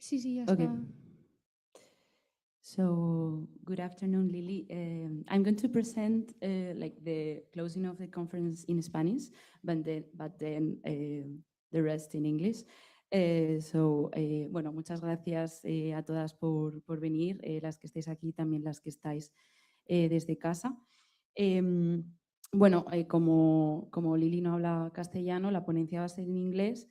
Sí, sí, ya Okay. está. So, good afternoon, Lily. I'm going to present like the closing of the conference in Spanish, but then the rest in English. Bueno, muchas gracias a todas por venir, las que estáis aquí, también las que estáis desde casa. Como Lili no habla castellano, la ponencia va a ser en inglés.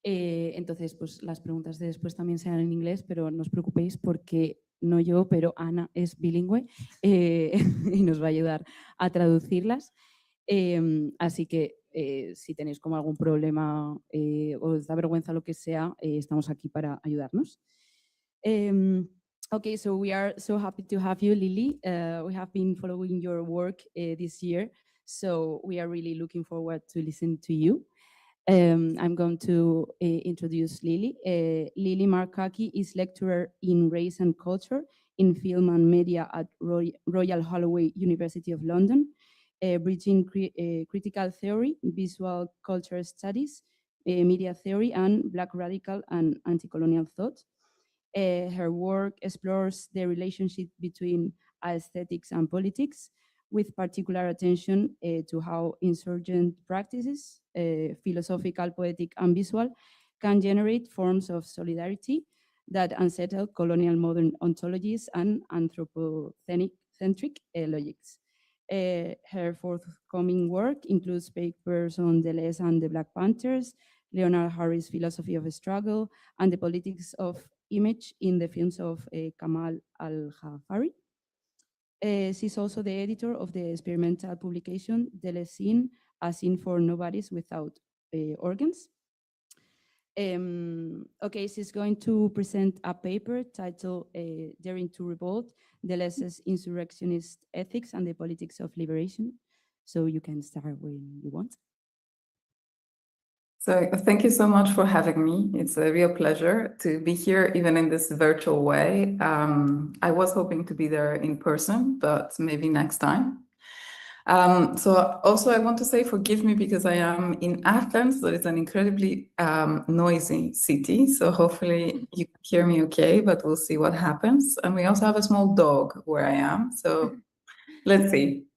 Entonces, pues las preguntas de después también serán en inglés, pero no os preocupéis porque no yo, pero Ana es bilingüe y nos va a ayudar a traducirlas. Así que si tenéis como algún problema o os da vergüenza lo que sea, estamos aquí para ayudarnos. Okay, so we are so happy to have you, Lily. We have been following your work this year, so we are really looking forward to listen to you. I'm going to introduce Lily. Lily Markaki is lecturer in race and culture in film and media at Royal Holloway University of London, bridging critical theory, visual culture studies, media theory, and Black radical and anti-colonial thought. Her work explores the relationship between aesthetics and politics, with particular attention to how insurgent practices, philosophical, poetic, and visual, can generate forms of solidarity that unsettle colonial modern ontologies and anthropocentric logics. Her forthcoming work includes papers on Deleuze and the Black Panthers, Leonard Harris' philosophy of struggle, and the politics of image in the films of Kamal al-Jafari. She's also the editor of the experimental publication Deleuze, a scene for nobodies without organs. Okay, she's going to present a paper titled Daring to Revolt, Deleuze's Insurrectionist Ethics and the Politics of Liberation. So you can start when you want. So thank you so much for having me. It's a real pleasure to be here, even in this virtual way. I was hoping to be there in person, but maybe next time. So also I want to say, forgive me because I am in Athens, so it's an incredibly noisy city. So hopefully you can hear me okay, but we'll see what happens. And we also have a small dog where I am. So let's see.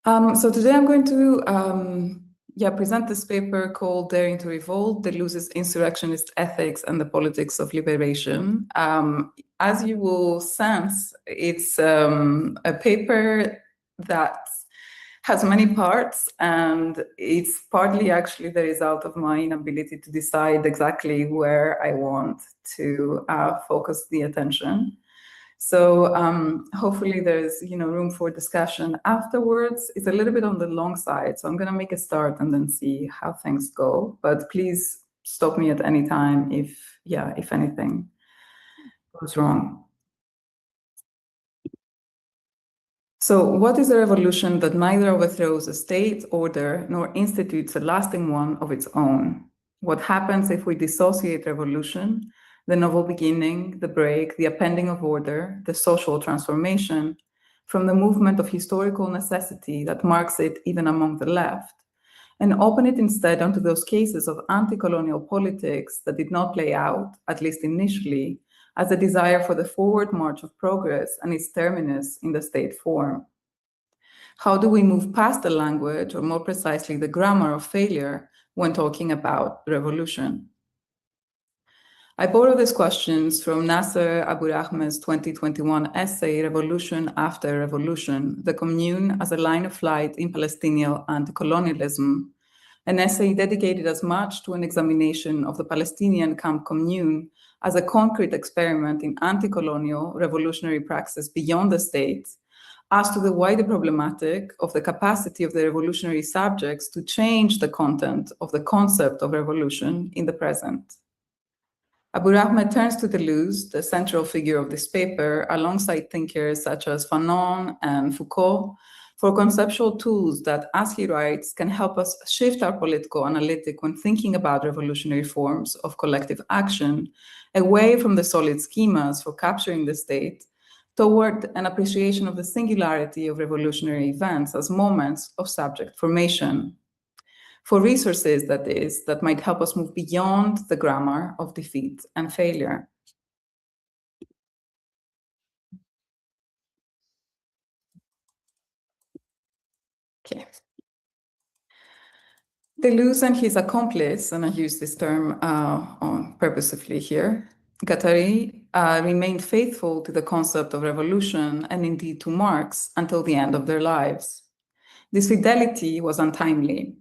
So today I'm going to present this paper called Daring to Revolt, Deleuze's Insurrectionist Ethics and the Politics of Liberation. As you will sense, it's a paper that has many parts, and it's partly actually the result of my inability to decide exactly where I want to focus the attention. So hopefully there's room for discussion afterwards. It's a little bit on the long side, so I'm going to make a start and then see how things go. But please stop me at any time if anything goes wrong. So what is a revolution that neither overthrows a state order nor institutes a lasting one of its own? What happens if we dissociate revolution, the novel beginning, the break, the appending of order, the social transformation, from the movement of historical necessity that marks it even among the left, and open it instead onto those cases of anti-colonial politics that did not play out, at least initially, as a desire for the forward march of progress and its terminus in the state form? How do we move past the language, or more precisely the grammar of failure, when talking about revolution? I borrow these questions from Nasser Aburahmed's 2021 essay, Revolution After Revolution, the Commune as a Line of Flight in Palestinian Anti-Colonialism, an essay dedicated as much to an examination of the Palestinian camp commune as a concrete experiment in anti-colonial revolutionary praxis beyond the state, as to the wider problematic of the capacity of the revolutionary subjects to change the content of the concept of revolution in the present. Aburahmed turns to Deleuze, the central figure of this paper, alongside thinkers such as Fanon and Foucault, for conceptual tools that, as he writes, can help us shift our political analytic when thinking about revolutionary forms of collective action, away from the solid schemas for capturing the state, toward an appreciation of the singularity of revolutionary events as moments of subject formation. for resources, that is, that might help us move beyond the grammar of defeat and failure. Okay. Deleuze and his accomplice, and I use this term purposefully here, Guattari, remained faithful to the concept of revolution and indeed to Marx until the end of their lives. This fidelity was untimely.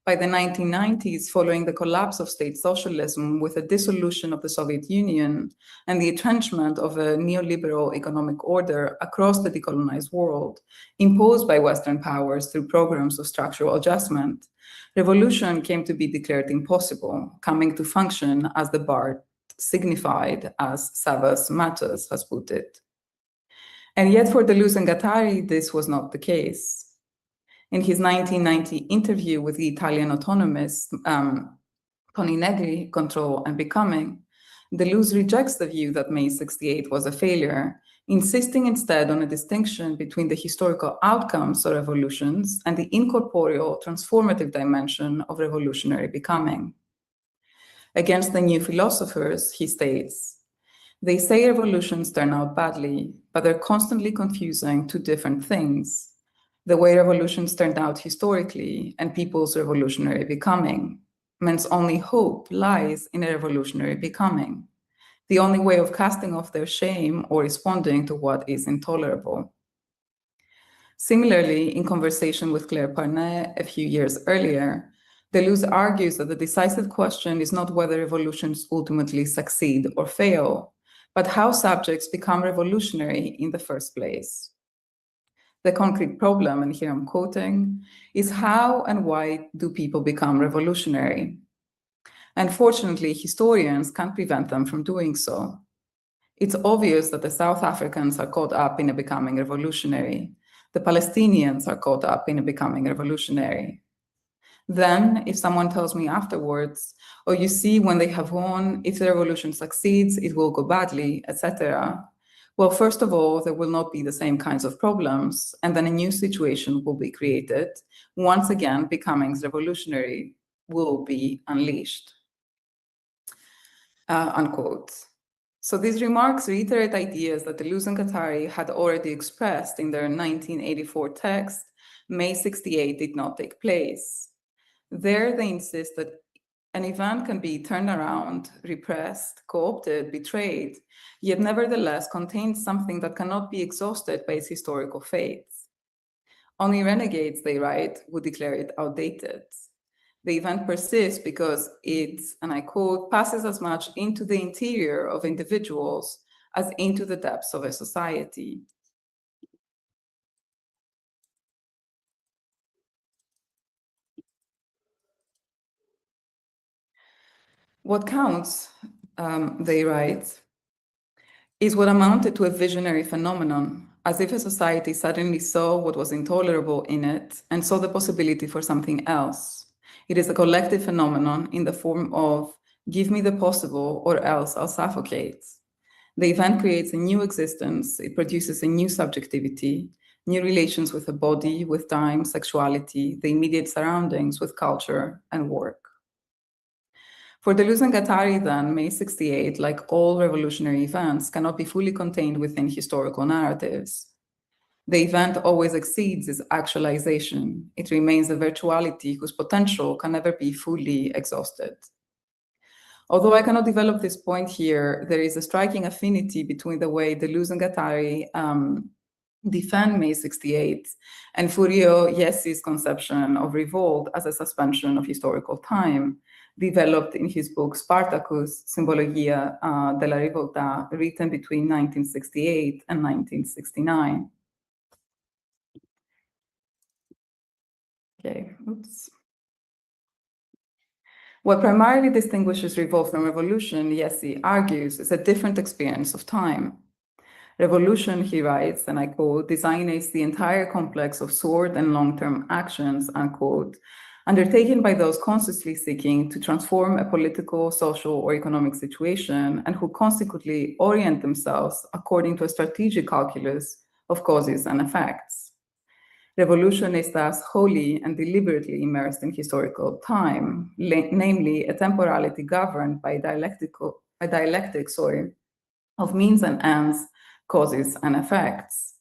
By the 1990s, following the collapse of state socialism with the dissolution of the Soviet Union and the entrenchment of a neoliberal economic order across the decolonized world, imposed by Western powers through programs of structural adjustment, revolution came to be declared impossible, coming to function as the Bart signified, as Savas Matos has put it. And yet for Deleuze and Guattari, this was not the case. In his 1990 interview with the Italian autonomist Tony Negri, Control and Becoming, Deleuze rejects the view that May 68 was a failure, insisting instead on a distinction between the historical outcomes of revolutions and the incorporeal transformative dimension of revolutionary becoming. Against the new philosophers, he states, "They say revolutions turn out badly, but they're constantly confusing two different things. The way revolutions turned out historically and people's revolutionary becoming. Men's only hope lies in a revolutionary becoming, the only way of casting off their shame or responding to what is intolerable." Similarly, in conversation with Claire Parnet a few years earlier, Deleuze argues that the decisive question is not whether revolutions ultimately succeed or fail, but how subjects become revolutionary in the first place. The concrete problem, and here I'm quoting, is how and why do people become revolutionary? Unfortunately, historians can't prevent them from doing so. It's obvious that the South Africans are caught up in a becoming revolutionary. The Palestinians are caught up in a becoming revolutionary. Then, if someone tells me afterwards, "Oh, you see, when they have won, if the revolution succeeds, it will go badly, etc." Well, first of all, there will not be the same kinds of problems, and then a new situation will be created. Once again, becoming revolutionary will be unleashed. Unquote. So these remarks reiterate ideas that Deleuze and Guattari had already expressed in their 1984 text, May 68 did not take place. There they insist that an event can be turned around, repressed, co-opted, betrayed, yet nevertheless contains something that cannot be exhausted by its historical fates. Only renegades, they write, would declare it outdated. The event persists because it, and I quote, passes as much into the interior of individuals as into the depths of a society. What counts, they write, is what amounted to a visionary phenomenon, as if a society suddenly saw what was intolerable in it and saw the possibility for something else. It is a collective phenomenon in the form of, give me the possible or else I'll suffocate. The event creates a new existence, it produces a new subjectivity, new relations with the body, with time, sexuality, the immediate surroundings, with culture and work. For Deleuze and Guattari, then, May 68, like all revolutionary events, cannot be fully contained within historical narratives. The event always exceeds its actualization. It remains a virtuality whose potential can never be fully exhausted. Although I cannot develop this point here, there is a striking affinity between the way Deleuze and Guattari defend May 68 and Furio Yessi's conception of revolt as a suspension of historical time, developed in his book Spartacus, Simbologia della Rivolta, written between 1968 and 1969. Okay, oops. What primarily distinguishes revolt from revolution, Yessi argues, is a different experience of time. Revolution, he writes, and I quote, designates the entire complex of short and long-term actions, unquote, undertaken by those consciously seeking to transform a political, social, or economic situation, and who consequently orient themselves according to a strategic calculus of causes and effects. Revolution is thus wholly and deliberately immersed in historical time, namely a temporality governed by a dialectic of means and ends, causes and effects.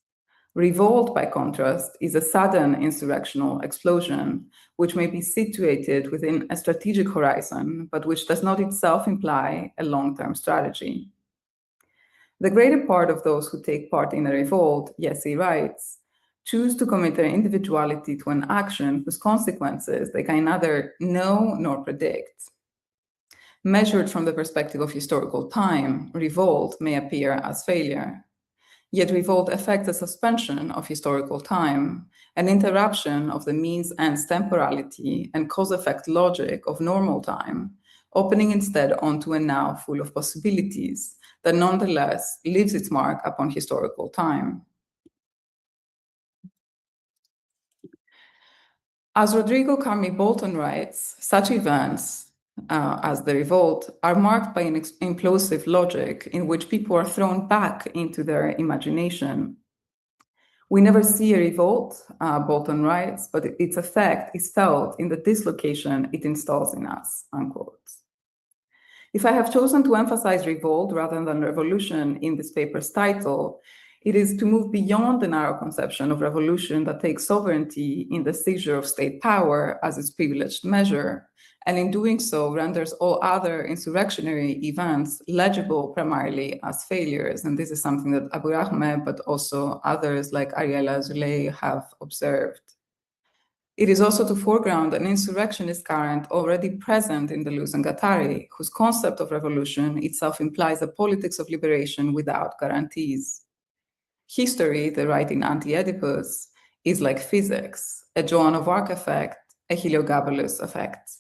Revolt, by contrast, is a sudden insurrectional explosion, which may be situated within a strategic horizon, but which does not itself imply a long-term strategy. The greater part of those who take part in a revolt, Yessi writes, choose to commit their individuality to an action whose consequences they can neither know nor predict. Measured from the perspective of historical time, revolt may appear as failure. Yet revolt affects a suspension of historical time, an interruption of the means-ends temporality and cause-effect logic of normal time, opening instead onto a now full of possibilities that nonetheless leaves its mark upon historical time. As Rodrigo Carmi Bolton writes, such events as the revolt are marked by an implosive logic in which people are thrown back into their imagination. We never see a revolt, Bolton writes, but its effect is felt in the dislocation it installs in us, unquote. If I have chosen to emphasize revolt rather than revolution in this paper's title, it is to move beyond the narrow conception of revolution that takes sovereignty in the seizure of state power as its privileged measure, and in doing so renders all other insurrectionary events legible primarily as failures. And this is something that Abu Rahmeh, but also others like Ariela Zuley have observed. It is also to foreground an insurrectionist current already present in Deleuze and Guattari, whose concept of revolution itself implies a politics of liberation without guarantees. History, they write in Anti-Oedipus, is like physics, a Joan of Arc effect, a Heliogabalus effect.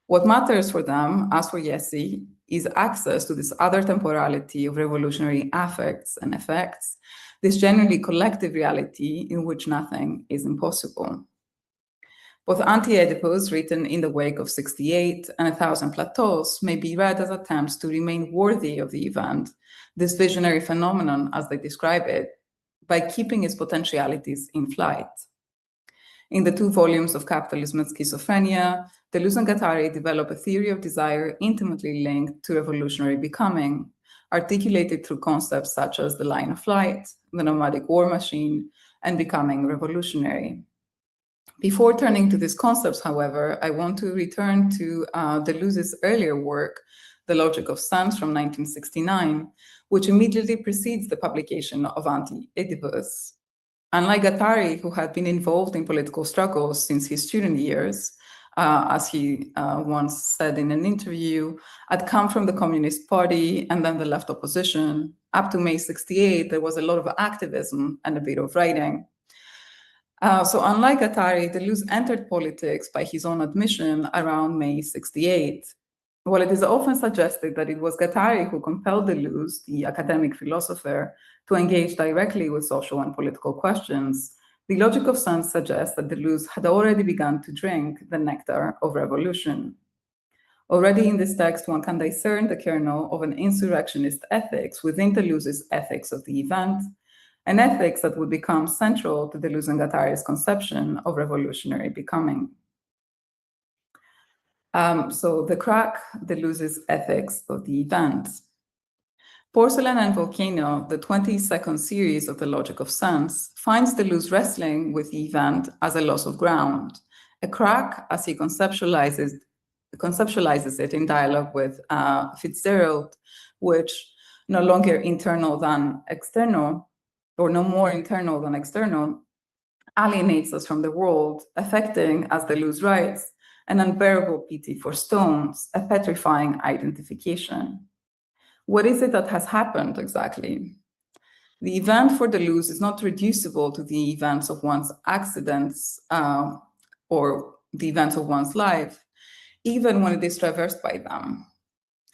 What matters for them, as for Yessi, is access to this other temporality of revolutionary affects and effects, this genuinely collective reality in which nothing is impossible. Both Anti-Oedipus, written in the wake of 68, and 1,000 Plateaus may be read as attempts to remain worthy of the event, this visionary phenomenon as they describe it, by keeping its potentialities in flight. In the 2 volumes of Capitalism and Schizophrenia, Deleuze and Guattari develop a theory of desire intimately linked to revolutionary becoming, articulated through concepts such as the line of flight, the nomadic war machine, and becoming revolutionary. Before turning to these concepts, however, I want to return to Deleuze's earlier work, The Logic of Sense from 1969, which immediately precedes the publication of Anti-Oedipus. Unlike Guattari, who had been involved in political struggles since his student years, as he once said in an interview, had come from the Communist Party and then the left opposition. Up to May 68, there was a lot of activism and a bit of writing. So unlike Guattari, Deleuze entered politics by his own admission around May 68. While it is often suggested that it was Guattari who compelled Deleuze, the academic philosopher, to engage directly with social and political questions, the logic of sense suggests that Deleuze had already begun to drink the nectar of revolution. Already in this text, one can discern the kernel of an insurrectionist ethics within Deleuze's ethics of the event, an ethics that would become central to Deleuze and Guattari's conception of revolutionary becoming. So the crack, Deleuze's ethics of the event. Porcelain and Volcano, the 22nd series of The Logic of Sense, finds Deleuze wrestling with the event as a loss of ground, a crack as he conceptualizes it in dialogue with Fitzgerald, which no longer internal than external, or no more internal than external, alienates us from the world, affecting, as Deleuze writes, an unbearable pity for stones, a petrifying identification. What is it that has happened exactly? The event for Deleuze is not reducible to the events of one's accidents or the events of one's life, even when it is traversed by them.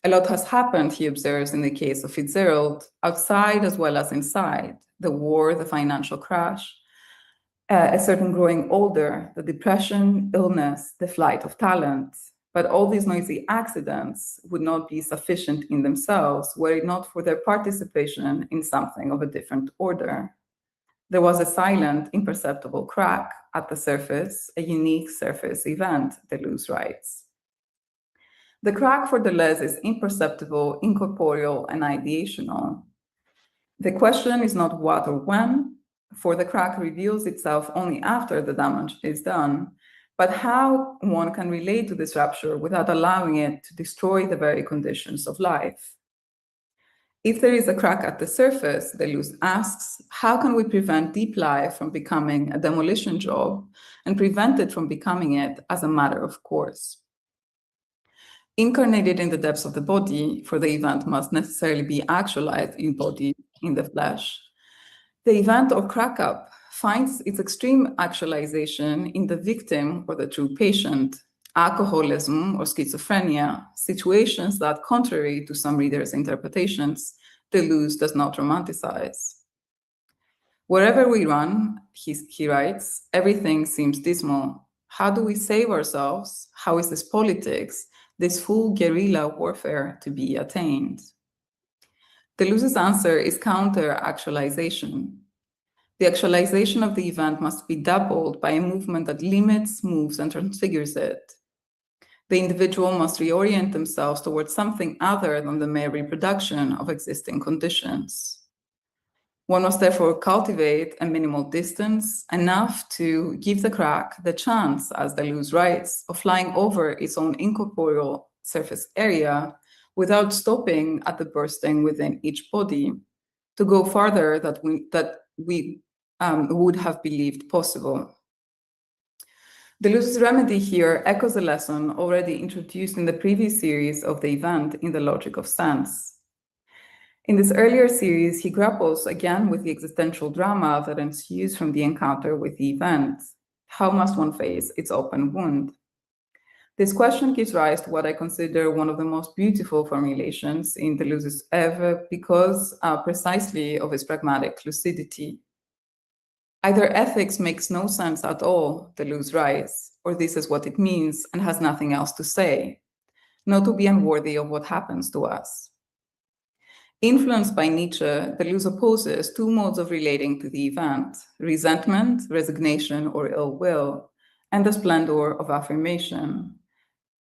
A lot has happened, he observes in the case of Fitzgerald, outside as well as inside, the war, the financial crash, a certain growing older, the depression, illness, the flight of talent. But all these noisy accidents would not be sufficient in themselves were it not for their participation in something of a different order. There was a silent, imperceptible crack at the surface, a unique surface event, Deleuze writes. The crack for Deleuze is imperceptible, incorporeal, and ideational. The question is not what or when, for the crack reveals itself only after the damage is done, but how one can relate to this rupture without allowing it to destroy the very conditions of life. If there is a crack at the surface, Deleuze asks, how can we prevent deep life from becoming a demolition job and prevent it from becoming it as a matter of course? Incarnated in the depths of the body, for the event must necessarily be actualized in body, in the flesh. The event or crack up finds its extreme actualization in the victim or the true patient, alcoholism or schizophrenia, situations that, contrary to some readers' interpretations, Deleuze does not romanticize. Wherever we run, he writes, everything seems dismal. How do we save ourselves? How is this politics, this full guerrilla warfare to be attained? Deleuze's answer is counter-actualization. The actualization of the event must be doubled by a movement that limits, moves, and transfigures it. The individual must reorient themselves towards something other than the mere reproduction of existing conditions. One must therefore cultivate a minimal distance, enough to give the crack the chance, as Deleuze writes, of flying over its own incorporeal surface area without stopping at the bursting within each body, to go farther than we would have believed possible. Deleuze's remedy here echoes a lesson already introduced in the previous series of the event in the logic of sense. In this earlier series, he grapples again with the existential drama that ensues from the encounter with the event. How must one face its open wound? This question gives rise to what I consider one of the most beautiful formulations in Deleuze's oeuvre because precisely of his pragmatic lucidity. Either ethics makes no sense at all, Deleuze writes, or this is what it means and has nothing else to say, not to be unworthy of what happens to us. Influenced by Nietzsche, Deleuze opposes two modes of relating to the event, resentment, resignation, or ill will, and the splendor of affirmation,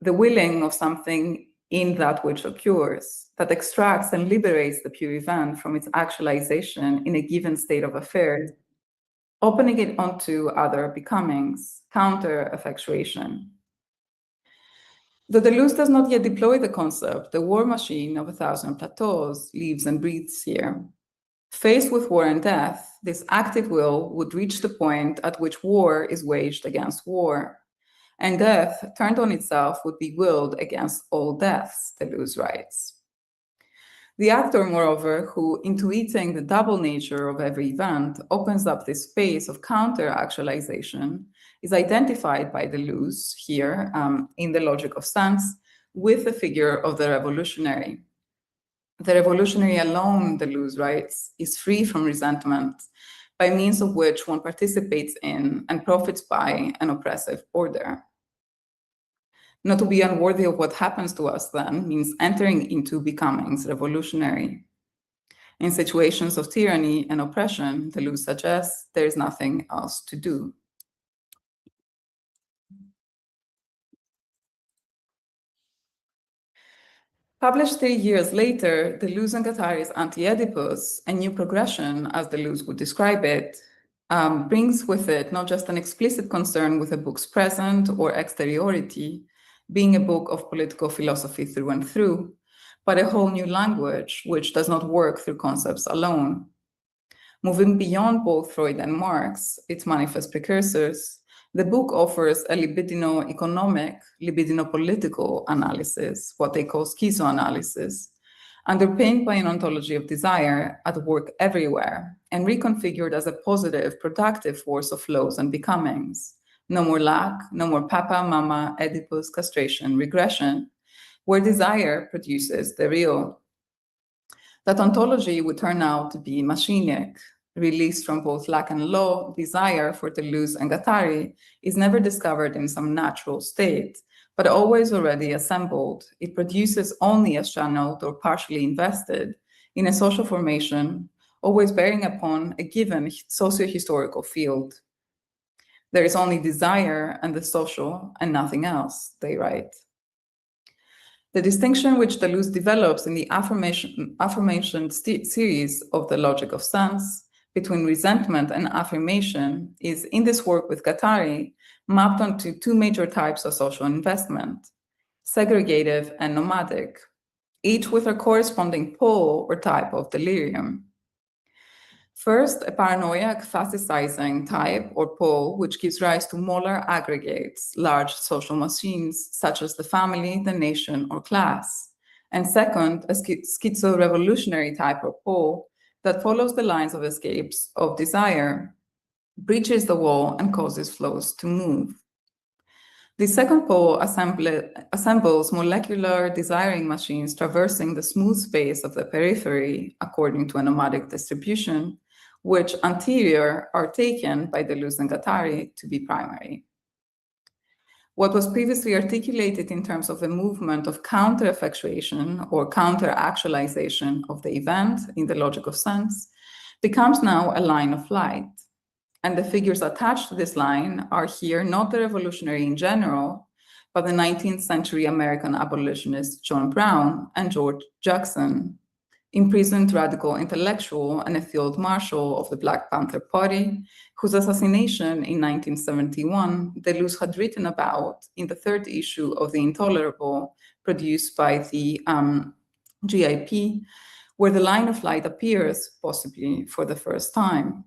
the willing of something in that which occurs, that extracts and liberates the pure event from its actualization in a given state of affairs, opening it onto other becomings, counter-effectuation. Though Deleuze does not yet deploy the concept, the war machine of 1,000 plateaus lives and breathes here. Faced with war and death, this active will would reach the point at which war is waged against war, and death, turned on itself, would be willed against all deaths, Deleuze writes. The actor, moreover, who, intuiting the double nature of every event, opens up this space of counter-actualization, is identified by Deleuze here in the logic of sense with the figure of the revolutionary. The revolutionary alone, Deleuze writes, is free from resentment, by means of which one participates in and profits by an oppressive order. Not to be unworthy of what happens to us, then, means entering into becomings revolutionary. In situations of tyranny and oppression, Deleuze suggests there is nothing else to do. Published 3 years later, Deleuze and Guattari's Anti-Oedipus, a new progression, as Deleuze would describe it, brings with it not just an explicit concern with a book's present or exteriority, being a book of political philosophy through and through, but a whole new language which does not work through concepts alone. Moving beyond both Freud and Marx, its manifest precursors, the book offers a libidino-economic, libidino-political analysis, what they call schizoanalysis, underpinned by an ontology of desire at work everywhere and reconfigured as a positive, productive force of flows and becomings. No more lack, no more papa, mama, Oedipus, castration, regression, where desire produces the real. That ontology would turn out to be machinic. Released from both lack and law, desire for Deleuze and Guattari is never discovered in some natural state, but always already assembled. It produces only as channeled or partially invested in a social formation always bearing upon a given socio-historical field. There is only desire and the social and nothing else, they write. The distinction which Deleuze develops in the aforementioned series of the logic of sense between resentment and affirmation is, in this work with Guattari, mapped onto two major types of social investment, segregative and nomadic, each with a corresponding pole or type of delirium. First, a paranoiac fascicizing type or pole, which gives rise to molar aggregates, large social machines such as the family, the nation, or class. And second, a schizo-revolutionary type or pole that follows the lines of escapes of desire, breaches the wall, and causes flows to move. The second pole assembles molecular desiring machines traversing the smooth space of the periphery according to a nomadic distribution, which anterior are taken by Deleuze and Guattari to be primary. What was previously articulated in terms of a movement of counter-effectuation or counter-actualization of the event in the logic of sense becomes now a line of flight. And the figures attached to this line are here not the revolutionary in general, but the 19th century American abolitionists John Brown and George Jackson, imprisoned radical intellectual and a field marshal of the Black Panther Party, whose assassination in 1971 Deleuze had written about in the third issue of The Intolerable, produced by the GIP, where the line of flight appears, possibly for the first time.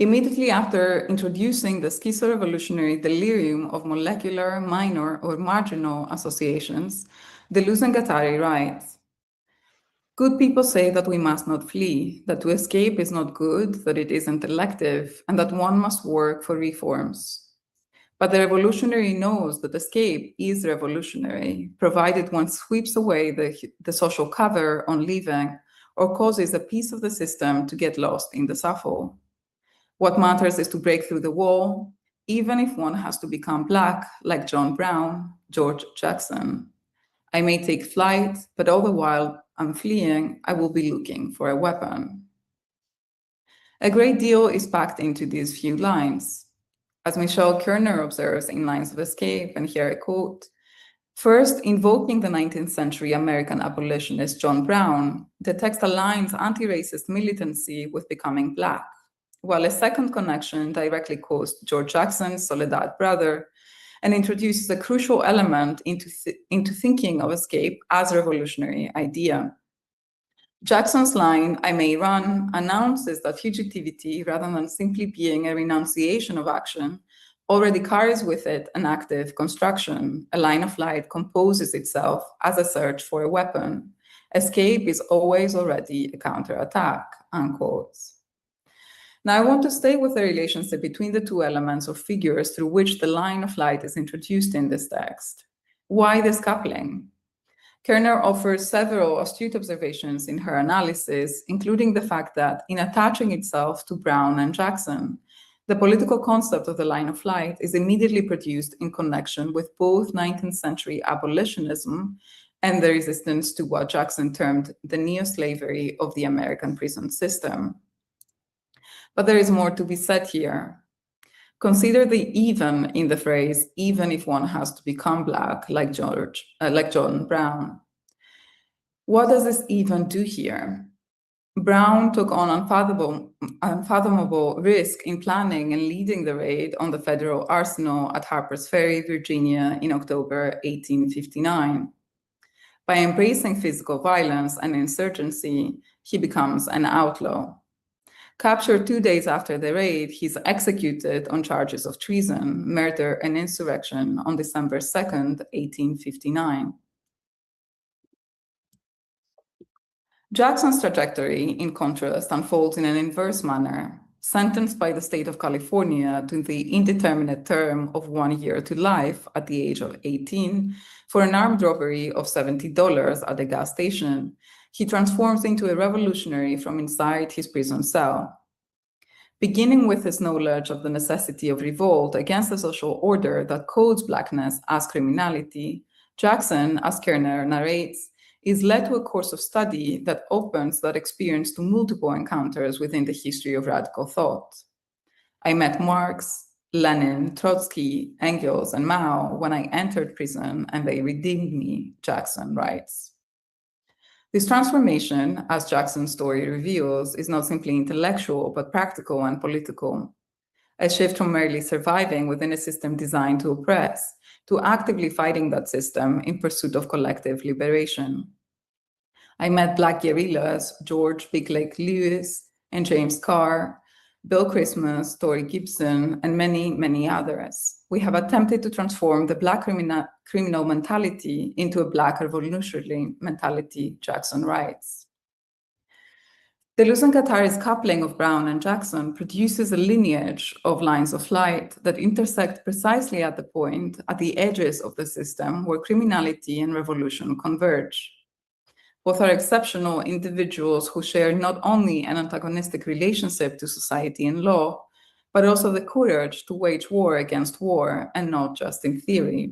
Immediately after introducing the schizo-revolutionary delirium of molecular, minor, or marginal associations, Deleuze and Guattari writes, "Good people say that we must not flee, that to escape is not good, that it isn't elective, and that one must work for reforms. But the revolutionary knows that escape is revolutionary, provided one sweeps away the social cover on leaving or causes a piece of the system to get lost in the shuffle. What matters is to break through the wall, even if one has to become Black, like John Brown, George Jackson. I may take flight, but all the while I'm fleeing, I will be looking for a weapon." A great deal is packed into these few lines. As Michel Kerner observes in Lines of Escape, and here I quote, "First, invoking the 19th century American abolitionist John Brown, the text aligns anti-racist militancy with becoming Black, while a second connection directly quotes George Jackson's Soledad brother and introduces a crucial element into thinking of escape as a revolutionary idea. Jackson's line, I may run, announces that fugitivity, rather than simply being a renunciation of action, already carries with it an active construction. A line of flight composes itself as a search for a weapon. Escape is always already a counterattack, unquote. Now, I want to stay with the relationship between the two elements or figures through which the line of flight is introduced in this text. Why this coupling? Kerner offers several astute observations in her analysis, including the fact that in attaching itself to Brown and Jackson, the political concept of the line of flight is immediately produced in connection with both 19th century abolitionism and the resistance to what Jackson termed the neo-slavery of the American prison system. But there is more to be said here. Consider the even in the phrase, even if one has to become Black, like John Brown. What does this even do here? Brown took on unfathomable risk in planning and leading the raid on the federal arsenal at Harper's Ferry, Virginia, in October 1859. By embracing physical violence and insurgency, he becomes an outlaw. Captured 2 days after the raid, he's executed on charges of treason, murder, and insurrection on December 2nd, 1859. Jackson's trajectory, in contrast, unfolds in an inverse manner. Sentenced by the state of California to the indeterminate term of 1 year to life at the age of 18 for an armed robbery of $70 at a gas station, he transforms into a revolutionary from inside his prison cell. Beginning with his knowledge of the necessity of revolt against the social order that codes Blackness as criminality, Jackson, as Kerner narrates, is led to a course of study that opens that experience to multiple encounters within the history of radical thought. I met Marx, Lenin, Trotsky, Engels, and Mao when I entered prison, and they redeemed me, Jackson writes. This transformation, as Jackson's story reveals, is not simply intellectual, but practical and political. A shift from merely surviving within a system designed to oppress, to actively fighting that system in pursuit of collective liberation. I met Black guerrillas, George Big Lake Lewis and James Carr, Bill Christmas, Tori Gibson, and many, many others. We have attempted to transform the Black criminal mentality into a Black revolutionary mentality, Jackson writes. Deleuze and Guattari's coupling of Brown and Jackson produces a lineage of lines of light that intersect precisely at the point, at the edges of the system, where criminality and revolution converge. Both are exceptional individuals who share not only an antagonistic relationship to society and law, but also the courage to wage war against war, and not just in theory.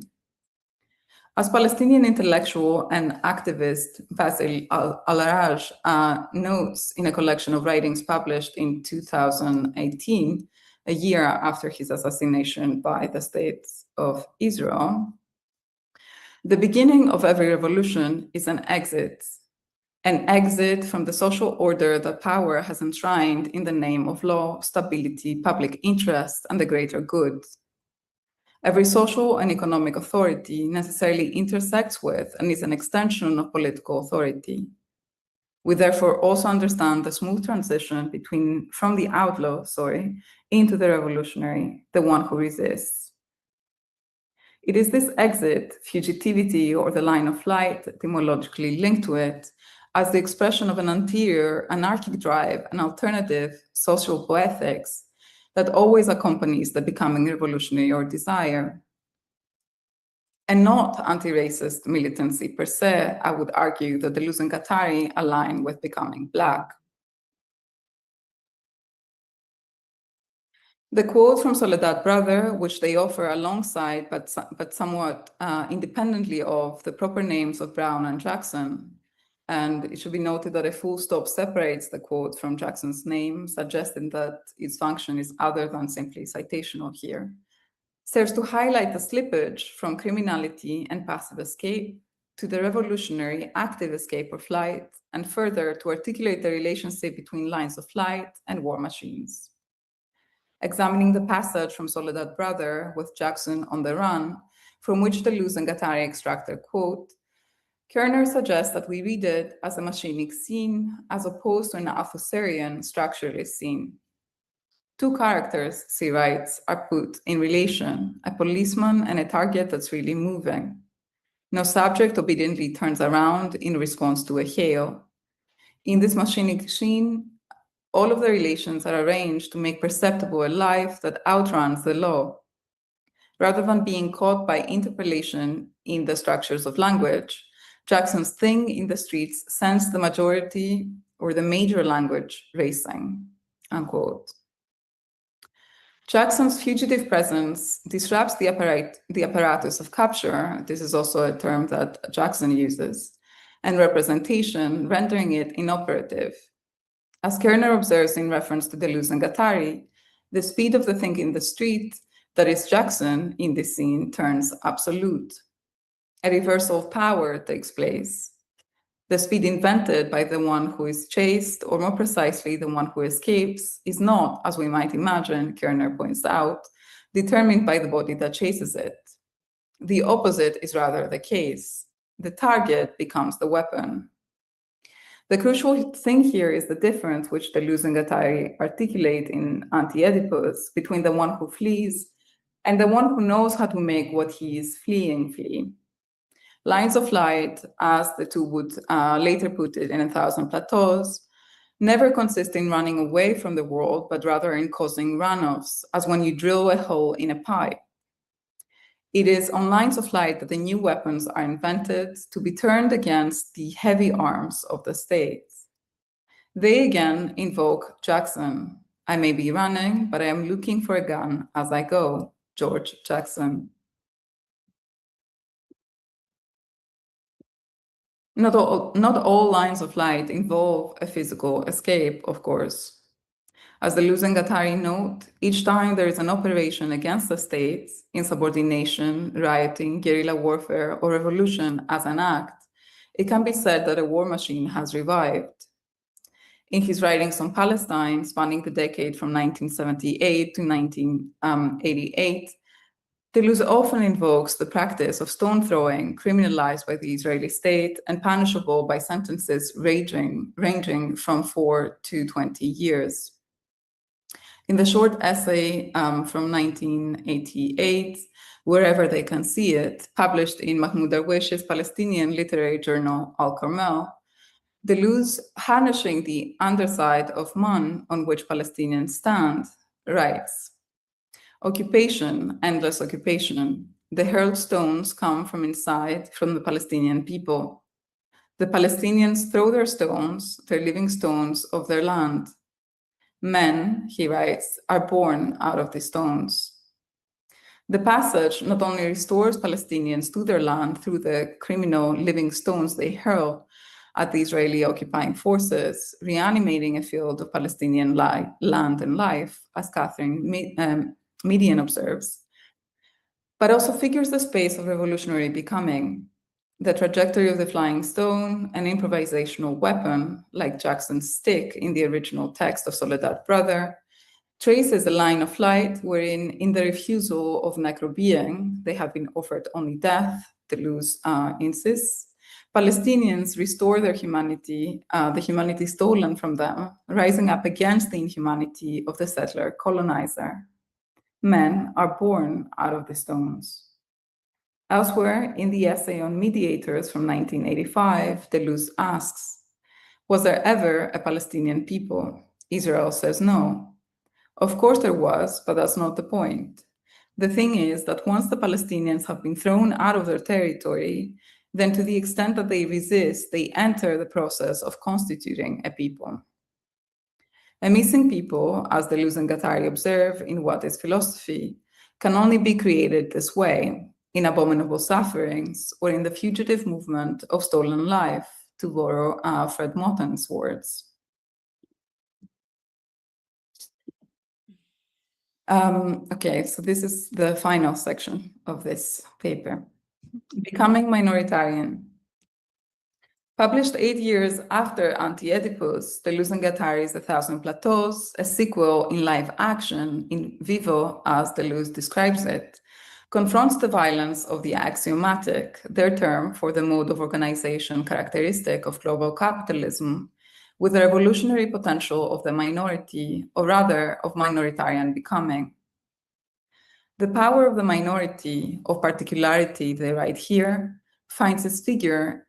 As Palestinian intellectual and activist Basil al-Araj notes in a collection of writings published in 2018, a year after his assassination by the State of Israel, the beginning of every revolution is an exit from the social order that power has enshrined in the name of law, stability, public interest, and the greater good. Every social and economic authority necessarily intersects with and is an extension of political authority. We therefore also understand the smooth transition from the outlaw, into the revolutionary, the one who resists. It is this exit, fugitivity, or the line of flight, etymologically linked to it, as the expression of an anterior, anarchic drive, an alternative social poetics that always accompanies the becoming revolutionary or desire. And not anti-racist militancy per se, I would argue that Deleuze and Guattari align with becoming Black. The quote from Soledad Brother, which they offer alongside but somewhat independently of the proper names of Brown and Jackson, and it should be noted that a full stop separates the quote from Jackson's name, suggesting that its function is other than simply citational here, serves to highlight the slippage from criminality and passive escape to the revolutionary active escape or flight, and further to articulate the relationship between lines of flight and war machines. Examining the passage from Soledad Brother with Jackson on the run, from which Deleuze and Guattari extract their quote, Kerner suggests that we read it as a machinic scene as opposed to an Althusserian structuralist scene. Two characters, she writes, are put in relation, a policeman and a target that's really moving. No subject obediently turns around in response to a hail. In this machinic scene, all of the relations are arranged to make perceptible a life that outruns the law. Rather than being caught by interpolation in the structures of language, Jackson's thing in the streets sends the majority or the major language racing, unquote. Jackson's fugitive presence disrupts the apparatus of capture, this is also a term that Jackson uses, and representation, rendering it inoperative. As Kerner observes in reference to Deleuze and Guattari, the speed of the thing in the street, that is Jackson in this scene, turns absolute. A reversal of power takes place. The speed invented by the one who is chased, or more precisely, the one who escapes, is not, as we might imagine, Kerner points out, determined by the body that chases it. The opposite is rather the case. The target becomes the weapon. The crucial thing here is the difference which Deleuze and Guattari articulate in Anti-Oedipus between the one who flees and the one who knows how to make what he is fleeing flee. Lines of light, as the two would later put it in 1,000 Plateaus, never consist in running away from the world, but rather in causing runoffs, as when you drill a hole in a pipe. It is on lines of light that the new weapons are invented to be turned against the heavy arms of the state. They again invoke Jackson. I may be running, but I am looking for a gun as I go, George Jackson. Not all lines of light involve a physical escape, of course. As the Deleuze and Guattari note, each time there is an operation against the state, insubordination, rioting, guerrilla warfare, or revolution as an act, it can be said that a war machine has revived. In his writings on Palestine, spanning the decade from 1978 to 1988, Deleuze often invokes the practice of stone throwing, criminalized by the Israeli state and punishable by sentences ranging from 4 to 20 years. In the short essay from 1988, Wherever They Can See It, published in Mahmoud Darwesh's Palestinian literary journal Al-Carmel, Deleuze, harnessing the underside of man on which Palestinians stand, writes, "Occupation, endless occupation. The hurled stones come from inside, from the Palestinian people. The Palestinians throw their stones, their living stones, of their land. Men," he writes, "are born out of these stones." The passage not only restores Palestinians to their land through the criminal living stones they hurl at the Israeli occupying forces, reanimating a field of Palestinian land and life, as Catherine Median observes, but also figures the space of revolutionary becoming. The trajectory of the flying stone, an improvisational weapon, like Jackson's stick in the original text of Soledad Brother, traces a line of flight wherein, in the refusal of necrobeing, they have been offered only death, Deleuze insists, Palestinians restore their humanity, the humanity stolen from them, rising up against the inhumanity of the settler colonizer. Men are born out of the stones. Elsewhere, in the essay on mediators from 1985, Deleuze asks, "Was there ever a Palestinian people?" Israel says no. Of course there was, but that's not the point. The thing is that once the Palestinians have been thrown out of their territory, then to the extent that they resist, they enter the process of constituting a people. A missing people, as Deleuze and Guattari observe in What is Philosophy, can only be created this way, in abominable sufferings, or in the fugitive movement of stolen life, to borrow Fred Motten's words. Okay, so this is the final section of this paper. Becoming Minoritarian. Published 8 years after Anti-Oedipus, Deleuze and Guattari's A Thousand Plateaus, a sequel in live action, in vivo as Deleuze describes it, confronts the violence of the axiomatic, their term for the mode of organization characteristic of global capitalism, with the revolutionary potential of the minority, or rather of minoritarian becoming. The power of the minority, of particularity, they write here, finds its figure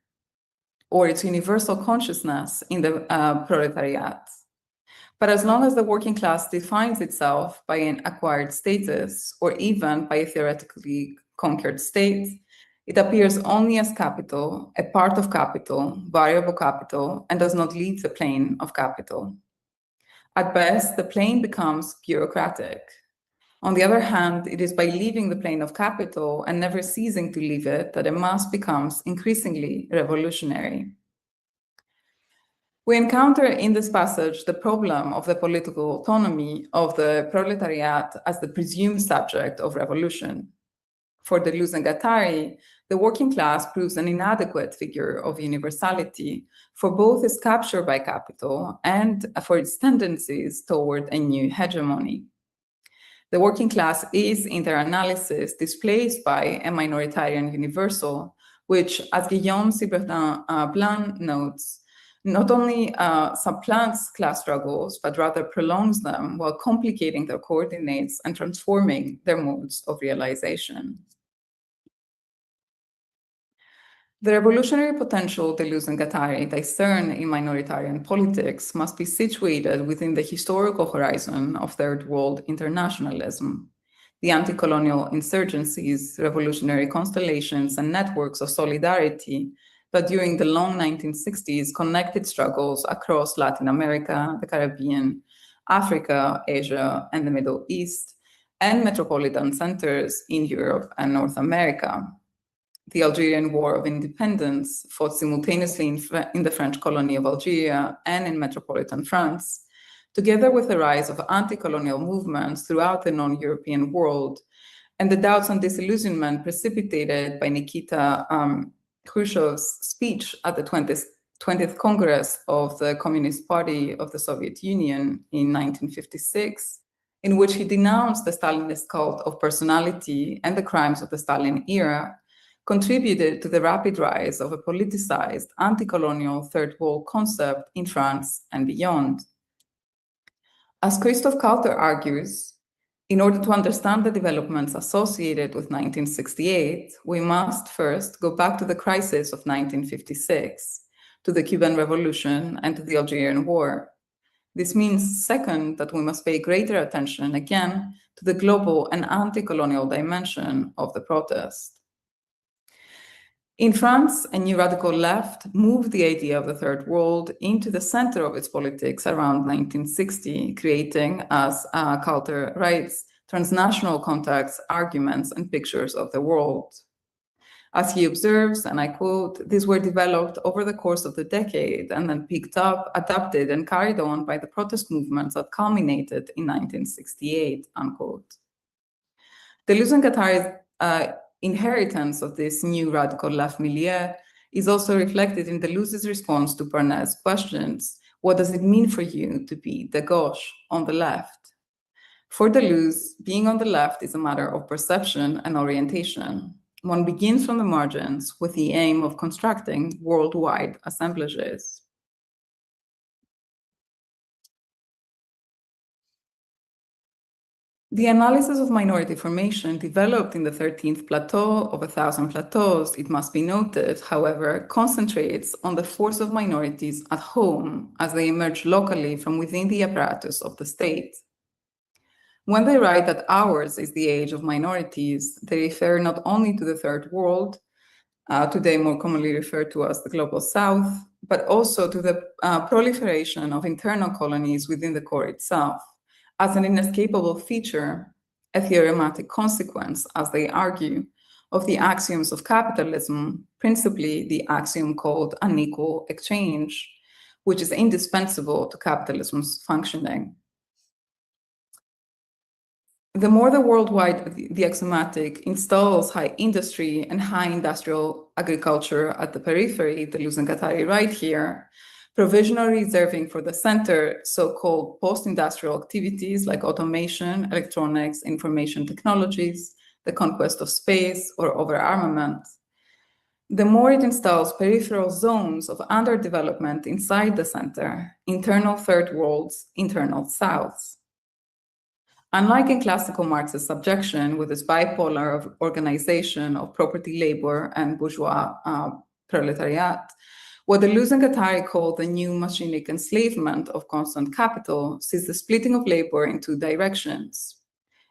or its universal consciousness in the proletariat. But as long as the working class defines itself by an acquired status, or even by a theoretically conquered state, it appears only as capital, a part of capital, variable capital, and does not leave the plane of capital. At best, the plane becomes bureaucratic. On the other hand, it is by leaving the plane of capital and never ceasing to leave it that a mass becomes increasingly revolutionary. We encounter in this passage the problem of the political autonomy of the proletariat as the presumed subject of revolution. For Deleuze and Guattari, the working class proves an inadequate figure of universality for both its capture by capital and for its tendencies toward a new hegemony. The working class is, in their analysis, displaced by a minoritarian universal, which, as Guillaume Sibertin-Blanc notes, not only supplants class struggles, but rather prolongs them while complicating their coordinates and transforming their modes of realization. The revolutionary potential Deleuze and Guattari discern in minoritarian politics must be situated within the historical horizon of Third World internationalism. The anti-colonial insurgencies, revolutionary constellations, and networks of solidarity that during the long 1960s connected struggles across Latin America, the Caribbean, Africa, Asia, and the Middle East, and metropolitan centers in Europe and North America. the Algerian War of Independence, fought simultaneously in the French colony of Algeria and in metropolitan France, together with the rise of anti-colonial movements throughout the non-European world, and the doubts and disillusionment precipitated by Nikita Khrushchev's speech at the 20th Congress of the Communist Party of the Soviet Union in 1956, in which he denounced the Stalinist cult of personality and the crimes of the Stalin era, contributed to the rapid rise of a politicized anti-colonial third world concept in France and beyond. As Christoph Kauter argues, in order to understand the developments associated with 1968, we must first go back to the crisis of 1956, to the Cuban Revolution and to the Algerian War. This means, second, that we must pay greater attention again to the global and anti-colonial dimension of the protest. In France, a new radical left moved the idea of the third world into the center of its politics around 1960, creating, as Kauter writes, transnational contacts, arguments, and pictures of the world. As he observes, and I quote, "These were developed over the course of the decade and then picked up, adapted, and carried on by the protest movements that culminated in 1968, unquote. Deleuze and Guattari's inheritance of this new radical left milieu is also reflected in Deleuze's response to Parnell's questions. What does it mean for you to be de gauche, on the left? For Deleuze, being on the left is a matter of perception and orientation. One begins from the margins with the aim of constructing worldwide assemblages. The analysis of minority formation developed in the 13th plateau of 1,000 plateaus, it must be noted, however, concentrates on the force of minorities at home as they emerge locally from within the apparatus of the state. When they write that ours is the age of minorities, they refer not only to the third world, today more commonly referred to as the global south, but also to the proliferation of internal colonies within the core itself, as an inescapable feature, a theorematic consequence, as they argue, of the axioms of capitalism, principally the axiom called unequal exchange, which is indispensable to capitalism's functioning. The more the worldwide, the axiomatic installs high industry and high industrial agriculture at the periphery, Deleuze and Guattari write here, provisionally reserving for the center so-called post-industrial activities like automation, electronics, information technologies, the conquest of space, or overarmament. The more it installs peripheral zones of underdevelopment inside the center, internal third worlds, internal souths. Unlike in classical Marxist subjection with its bipolar organization of property labor and bourgeois proletariat, what Deleuze and Guattari call the new machinic enslavement of constant capital sees the splitting of labor in two directions.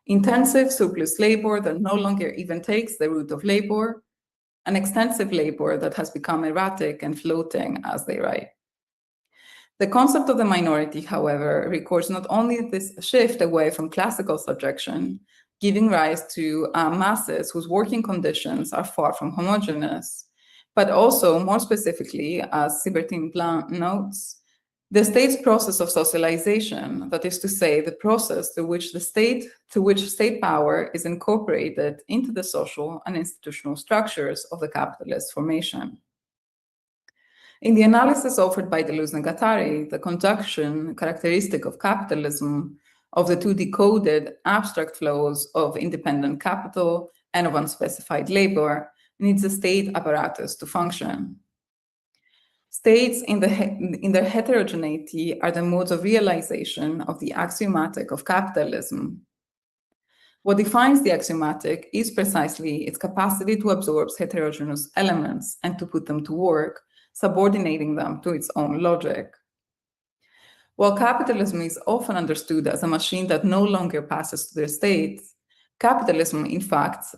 Intensive surplus labor that no longer even takes the root of labor, and extensive labor that has become erratic and floating, as they write. The concept of the minority, however, records not only this shift away from classical subjection, giving rise to masses whose working conditions are far from homogeneous, but also, more specifically, as Sibertin Blanc notes, the state's process of socialization, that is to say, the process through which state power is incorporated into the social and institutional structures of the capitalist formation. In the analysis offered by Deleuze and Guattari, the conjunction characteristic of capitalism of the two decoded abstract flows of independent capital and of unspecified labor needs a state apparatus to function. States in their heterogeneity are the modes of realization of the axiomatic of capitalism. What defines the axiomatic is precisely its capacity to absorb heterogeneous elements and to put them to work, subordinating them to its own logic. While capitalism is often understood as a machine that no longer passes to the state, capitalism, in fact,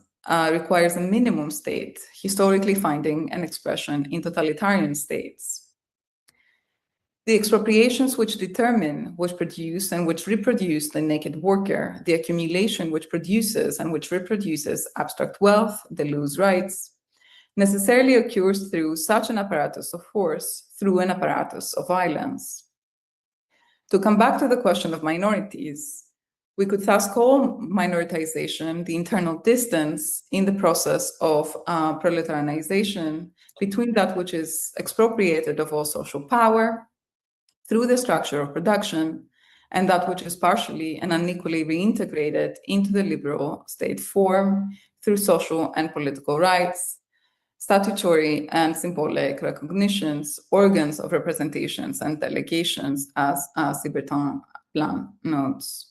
requires a minimum state, historically finding an expression in totalitarian states. The expropriations which determine, which produce, and which reproduce the naked worker, the accumulation which produces and which reproduces abstract wealth, Deleuze writes, necessarily occurs through such an apparatus of force, through an apparatus of violence. To come back to the question of minorities, we could thus call minoritization the internal distance in the process of proletarianization between that which is expropriated of all social power through the structure of production and that which is partially and unequally reintegrated into the liberal state form through social and political rights, statutory and symbolic recognitions, organs of representations and delegations, as Sibertin notes.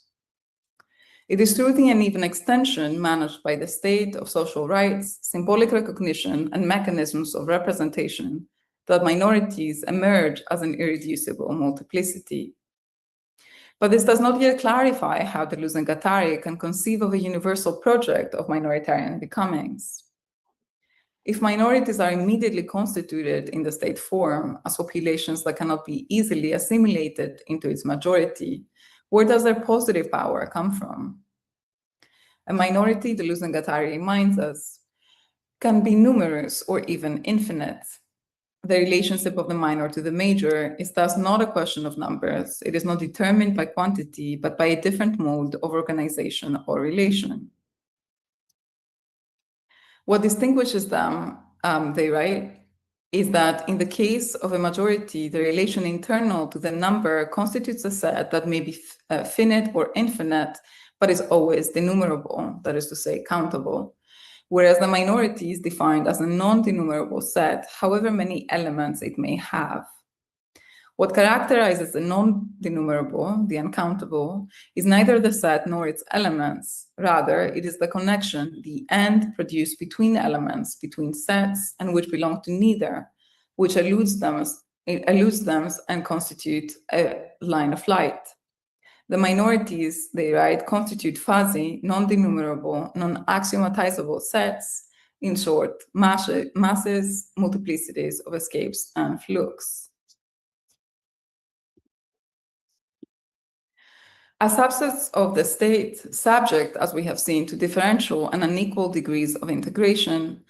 It is through the uneven extension managed by the state of social rights, symbolic recognition, and mechanisms of representation that minorities emerge as an irreducible multiplicity. But this does not yet clarify how Deleuze and Guattari can conceive of a universal project of minoritarian becomings. If minorities are immediately constituted in the state form as populations that cannot be easily assimilated into its majority, where does their positive power come from? A minority, Deleuze and Guattari reminds us, can be numerous or even infinite. The relationship of the minor to the major is thus not a question of numbers. It is not determined by quantity, but by a different mode of organization or relation. What distinguishes them, they write, is that in the case of a majority, the relation internal to the number constitutes a set that may be finite or infinite, but is always denumerable, that is to say, countable, whereas the minority is defined as a non-denumerable set, however many elements it may have. What characterizes the non-denumerable, the uncountable, is neither the set nor its elements. Rather, it is the connection, the end produced between elements, between sets, and which belong to neither, which eludes them and constitute a line of light. The minorities, they write, constitute fuzzy, non-denumerable, non-axiomatizable sets, in short, masses, multiplicities of escapes and flux. As subsets of the state, subject, as we have seen, to differential and unequal degrees of integration,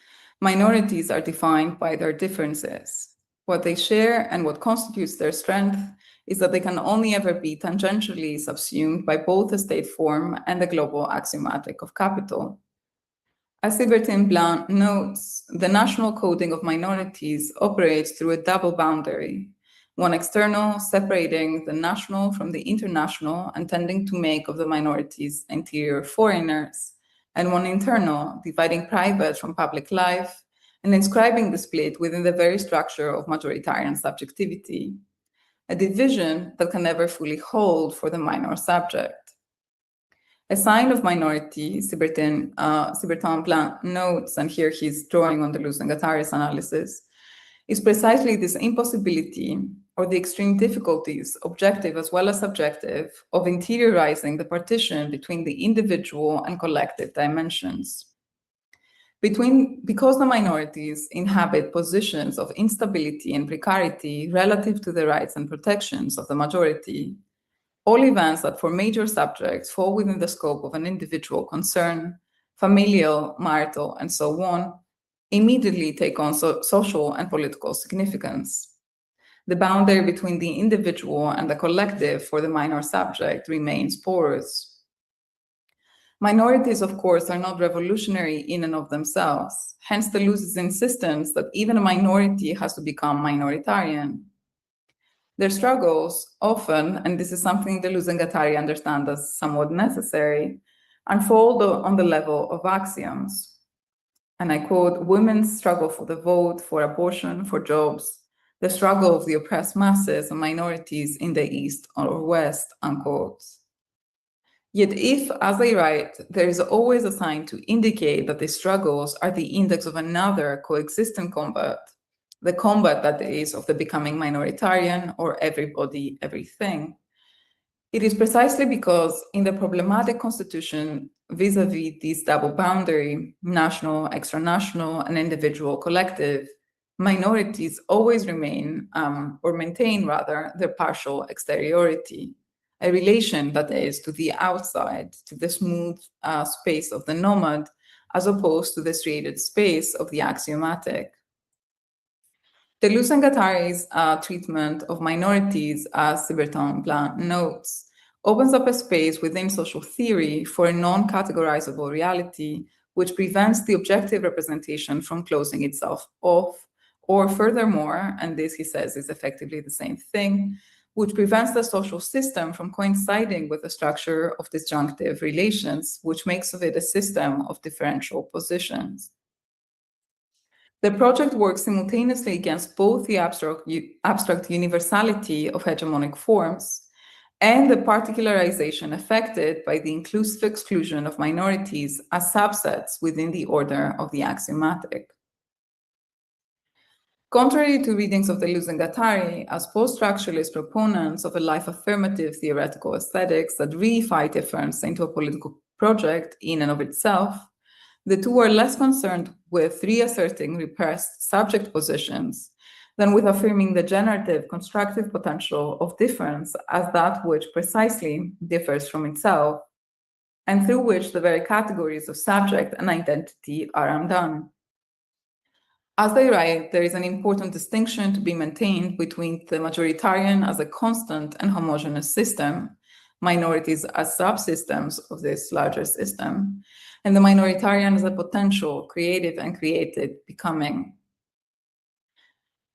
minorities are defined by their differences. What they share and what constitutes their strength is that they can only ever be tangentially subsumed by both the state form and the global axiomatic of capital. As Sibertin Blanc notes, the national coding of minorities operates through a double boundary, one external, separating the national from the international and tending to make of the minorities interior foreigners, and one internal, dividing private from public life and inscribing the split within the very structure of majoritarian subjectivity, a division that can never fully hold for the minor subject. A sign of minority, Sibertin Blanc notes, and here he's drawing on Deleuze and Guattari's analysis, is precisely this impossibility or the extreme difficulties, objective as well as subjective, of interiorizing the partition between the individual and collective dimensions. Because the minorities inhabit positions of instability and precarity relative to the rights and protections of the majority, all events that for major subjects fall within the scope of an individual concern, familial, marital, and so on, immediately take on social and political significance. The boundary between the individual and the collective for the minor subject remains porous. Minorities, of course, are not revolutionary in and of themselves, hence Deleuze's insistence that even a minority has to become minoritarian. Their struggles often, and this is something Deleuze and Guattari understand as somewhat necessary, unfold on the level of axioms. And I quote, "Women's struggle for the vote, for abortion, for jobs, the struggle of the oppressed masses and minorities in the East or West," unquote. Yet if, as they write, there is always a sign to indicate that these struggles are the index of another coexistent combat, the combat that is of the becoming minoritarian or everybody, everything, it is precisely because in the problematic constitution vis-a-vis this double boundary, national, extranational, and individual collective, minorities always remain, or maintain rather, their partial exteriority, a relation that is to the outside, to the smooth space of the nomad, as opposed to the striated space of the axiomatic. Deleuze and Guattari's treatment of minorities, as Breton-Blanc notes, opens up a space within social theory for a non-categorizable reality which prevents the objective representation from closing itself off, or furthermore, and this he says is effectively the same thing, which prevents the social system from coinciding with the structure of disjunctive relations, which makes of it a system of differential positions. The project works simultaneously against both the abstract universality of hegemonic forms and the particularization affected by the inclusive exclusion of minorities as subsets within the order of the axiomatic. Contrary to readings of Deleuze and Guattari, as post-structuralist proponents of a life-affirmative theoretical aesthetics that reify difference into a political project in and of itself, the two are less concerned with reasserting repressed subject positions than with affirming the generative constructive potential of difference as that which precisely differs from itself, and through which the very categories of subject and identity are undone. As they write, there is an important distinction to be maintained between the majoritarian as a constant and homogeneous system, minorities as subsystems of this larger system, and the minoritarian as a potential, creative and created becoming.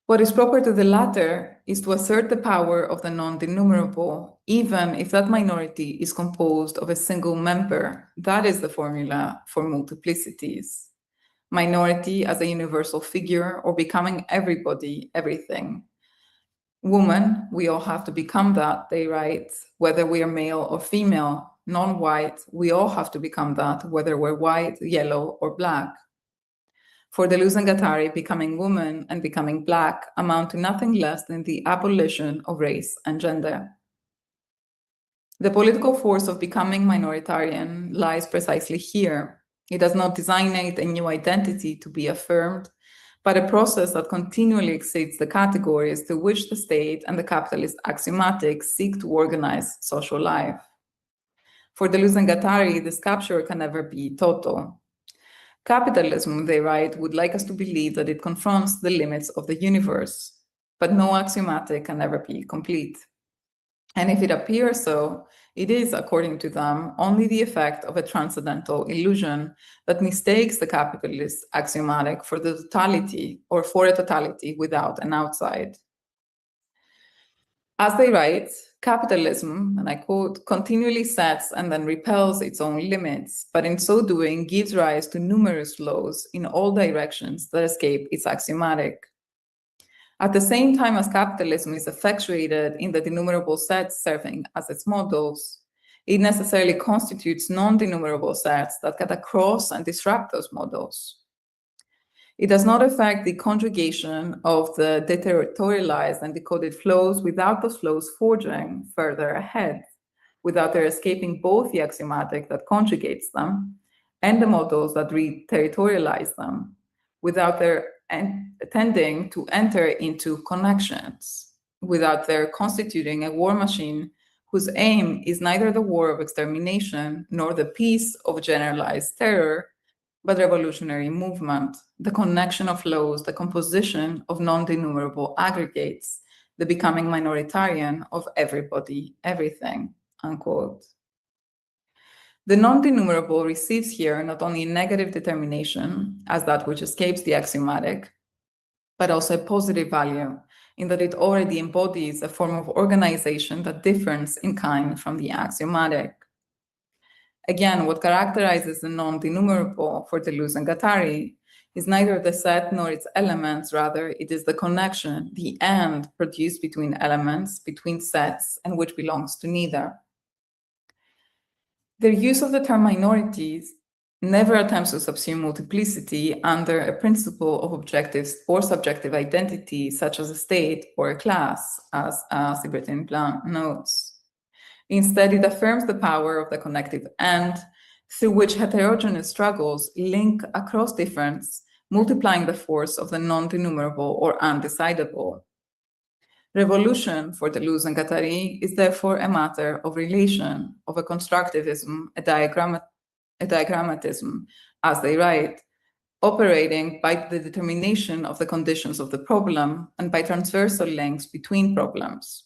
What is proper to the latter is to assert the power of the non-denumerable, even if that minority is composed of a single member. That is the formula for multiplicities. Minority as a universal figure, or becoming everybody, everything. Woman, we all have to become that, they write, whether we are male or female. Non-white, we all have to become that, whether we're white, yellow, or black. For Deleuze and Guattari, becoming woman and becoming black amount to nothing less than the abolition of race and gender. The political force of becoming minoritarian lies precisely here. It does not designate a new identity to be affirmed, but a process that continually exceeds the categories to which the state and the capitalist axiomatic seek to organize social life. For Deleuze and Guattari, this capture can never be total. Capitalism, they write, would like us to believe that it confronts the limits of the universe, but no axiomatic can ever be complete. And if it appears so, it is, according to them, only the effect of a transcendental illusion that mistakes the capitalist axiomatic for the totality or for a totality without an outside. As they write, capitalism, and I quote, continually sets and then repels its own limits, but in so doing gives rise to numerous flows in all directions that escape its axiomatic. At the same time as capitalism is effectuated in the denumerable sets serving as its models, it necessarily constitutes non-denumerable sets that cut across and disrupt those models. It does not affect the conjugation of the deterritorialized and decoded flows without those flows forging further ahead, without their escaping both the axiomatic that conjugates them and the models that re-territorialize them, without their tending to enter into connections, without their constituting a war machine whose aim is neither the war of extermination nor the peace of generalized terror, but revolutionary movement, the connection of flows, the composition of non-denumerable aggregates, the becoming minoritarian of everybody, everything, unquote. The non-denumerable receives here not only negative determination as that which escapes the axiomatic, but also a positive value in that it already embodies a form of organization that differs in kind from the axiomatic. Again, what characterizes the non-denumerable for Deleuze and Guattari is neither the set nor its elements, rather it is the connection, the and produced between elements, between sets, and which belongs to neither. Their use of the term minorities never attempts to subsume multiplicity under a principle of objective or subjective identity, such as a state or a class, as Breton-Blanc notes. Instead, it affirms the power of the connective and, through which heterogeneous struggles link across difference, multiplying the force of the non-denumerable or undecidable. Revolution, for Deleuze and Guattari, is therefore a matter of relation, of a constructivism, a diagrammatism, as they write, operating by the determination of the conditions of the problem and by transversal links between problems.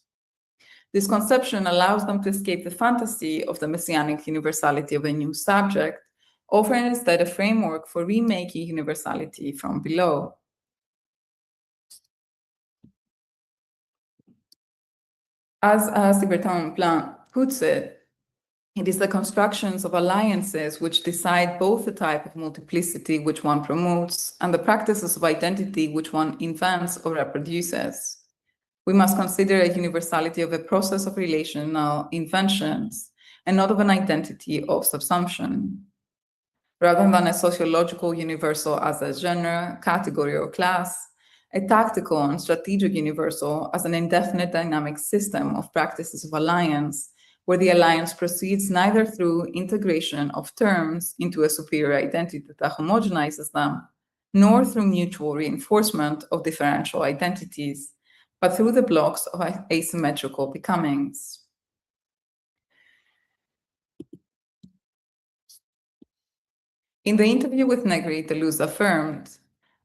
This conception allows them to escape the fantasy of the messianic universality of a new subject, offering instead a framework for remaking universality from below. As Libertin Plan puts it, it is the constructions of alliances which decide both the type of multiplicity which one promotes and the practices of identity which one invents or reproduces. We must consider a universality of a process of relational inventions and not of an identity of subsumption. Rather than a sociological universal as a genre, category, or class, a tactical and strategic universal as an indefinite dynamic system of practices of alliance, where the alliance proceeds neither through integration of terms into a superior identity that homogenizes them, nor through mutual reinforcement of differential identities, but through the blocks of asymmetrical becomings. In the interview with Negri, Deleuze affirmed,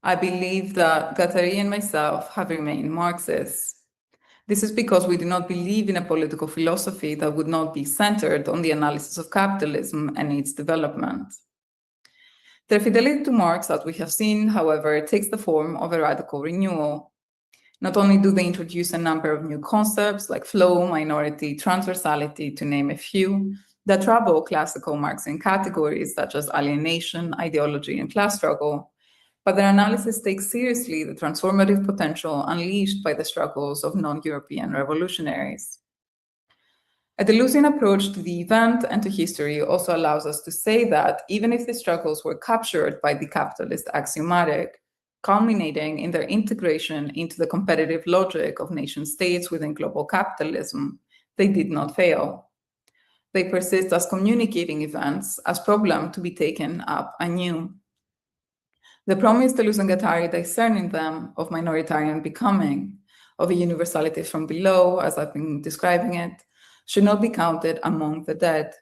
"I believe that Guattari and myself have remained Marxists. This is because we do not believe in a political philosophy that would not be centered on the analysis of capitalism and its development." Their fidelity to Marx, as we have seen, however, takes the form of a radical renewal. Not only do they introduce a number of new concepts like flow, minority, transversality, to name a few, that trouble classical Marxian categories such as alienation, ideology, and class struggle, but their analysis takes seriously the transformative potential unleashed by the struggles of non-European revolutionaries. A Deleuzian approach to the event and to history also allows us to say that even if the struggles were captured by the capitalist axiomatic, culminating in their integration into the competitive logic of nation-states within global capitalism, they did not fail. They persist as communicating events, as problems to be taken up anew. The promise Deleuze and Guattari discern in them of minoritarian becoming, of a universality from below, as I've been describing it, should not be counted among the dead.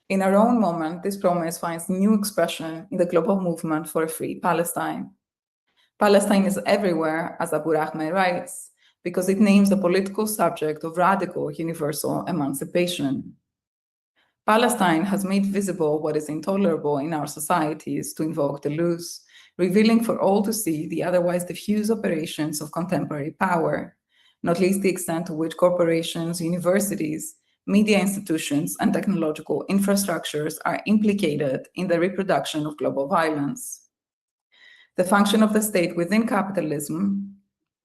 In our own moment, this promise finds new expression in the global movement for a free Palestine. Palestine is everywhere, as Abu Rahman writes, because it names the political subject of radical universal emancipation. Palestine has made visible what is intolerable in our societies, to invoke Deleuze, revealing for all to see the otherwise diffuse operations of contemporary power, not least the extent to which corporations, universities, media institutions, and technological infrastructures are implicated in the reproduction of global violence. The function of the state within capitalism,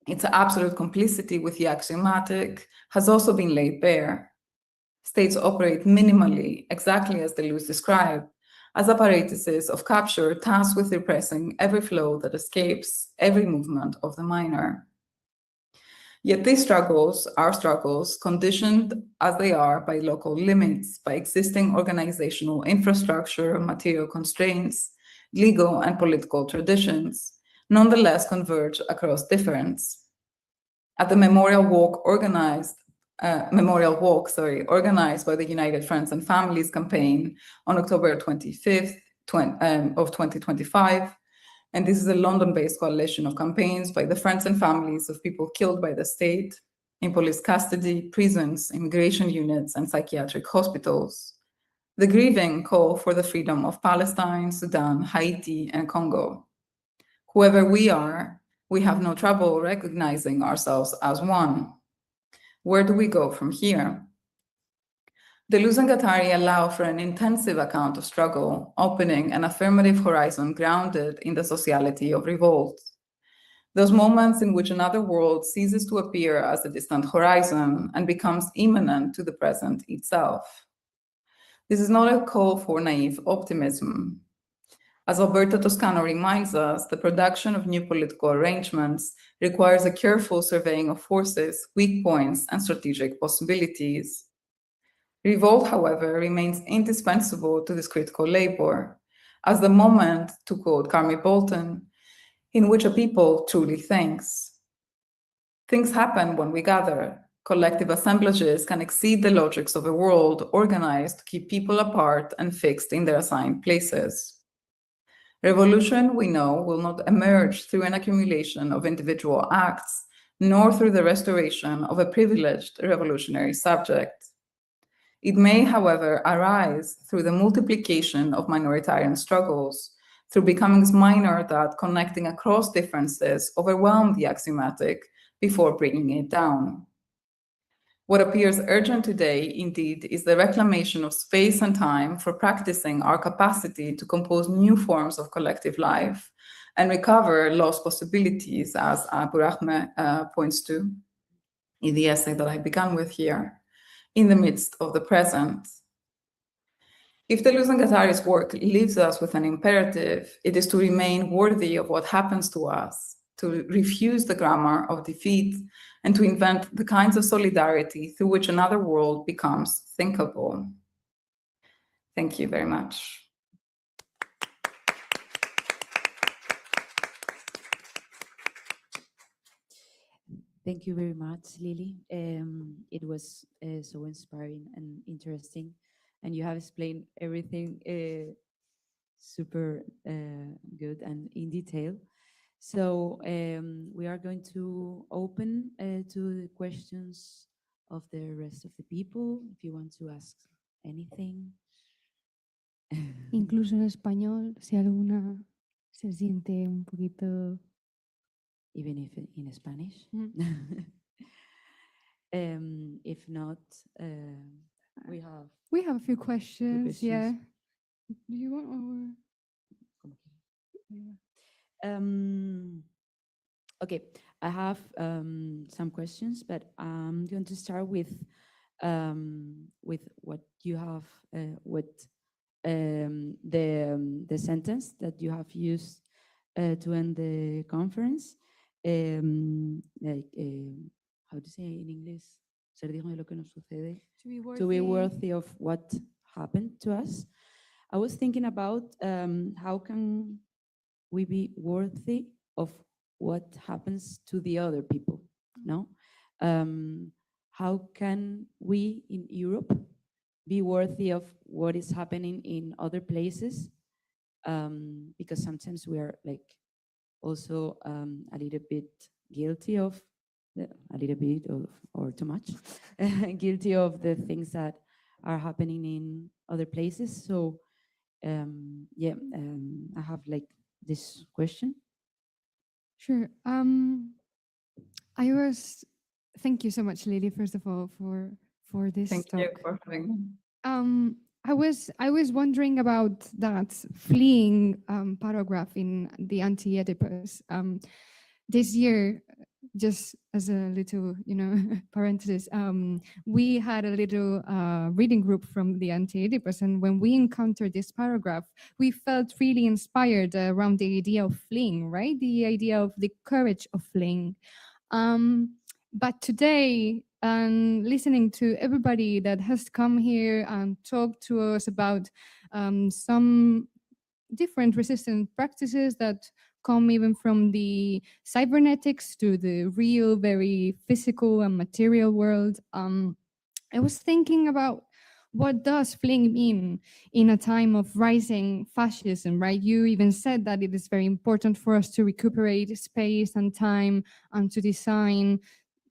its absolute complicity with the axiomatic, has also been laid bare. States operate minimally, exactly as Deleuze described, as apparatuses of capture tasked with repressing every flow that escapes, every movement of the minor. Yet these struggles are struggles conditioned as they are by local limits, by existing organizational infrastructure, material constraints, legal and political traditions, nonetheless converge across difference. At the Memorial Walk organized by the United Friends and Families campaign on October 25th of 2025, and this is a London-based coalition of campaigns by the friends and families of people killed by the state in police custody, prisons, immigration units, and psychiatric hospitals. The grieving call for the freedom of Palestine, Sudan, Haiti, and Congo. Whoever we are, we have no trouble recognizing ourselves as one. Where do we go from here? Deleuze and Guattari allow for an intensive account of struggle, opening an affirmative horizon grounded in the sociality of revolt. Those moments in which another world ceases to appear as a distant horizon and becomes immanent to the present itself. This is not a call for naive optimism. As Alberto Toscano reminds us, the production of new political arrangements requires a careful surveying of forces, weak points, and strategic possibilities. Revolt, however, remains indispensable to this critical labor, as the moment, to quote Carmi Bolton, in which a people truly thinks. Things happen when we gather. Collective assemblages can exceed the logics of a world organized to keep people apart and fixed in their assigned places. Revolution, we know, will not emerge through an accumulation of individual acts, nor through the restoration of a privileged revolutionary subject. It may, however, arise through the multiplication of minoritarian struggles, through becomings minor that, connecting across differences, overwhelm the axiomatic before bringing it down. What appears urgent today, indeed, is the reclamation of space and time for practicing our capacity to compose new forms of collective life and recover lost possibilities, as Burahme points to in the essay that I began with here, in the midst of the present. If Deleuze and Guattari's work leaves us with an imperative, it is to remain worthy of what happens to us, to refuse the grammar of defeat, and to invent the kinds of solidarity through which another world becomes thinkable. Thank you very much. Thank you very much, Lily. It was so inspiring and interesting, and you have explained everything super good and in detail. So we are going to open to the questions of the rest of the people. If you want to ask anything. Incluso en español, si alguna se siente un poquito... Even if in Spanish. If not, we have a few questions. Yeah. Do you want okay, I have some questions, but I'm going to start with what you have, the sentence that you have used to end the conference. Like, how to say in English? Ser digno de lo que nos sucede. To be worthy of what happened to us. I was thinking about how can we be worthy of what happens to the other people, no? How can we in Europe be worthy of what is happening in other places? Because sometimes we are like also a little bit guilty of, a little bit of, or too much, guilty of the things that are happening in other places. So yeah, I have like this question. Sure. Thank you so much, Lily, first of all, for this talk. Thank you for having me. I was wondering about that fleeing paragraph in the Anti-Oedipus. This year, just as a little, parenthesis, we had a little reading group from the Anti-Oedipus, and when we encountered this paragraph, we felt really inspired around the idea of fleeing, right? The idea of the courage of fleeing. But today, listening to everybody that has come here and talked to us about some different resistant practices that come even from the cybernetics to the real, very physical and material world. I was thinking about what does fleeing mean in a time of rising fascism, right? You even said that it is very important for us to recuperate space and time and to design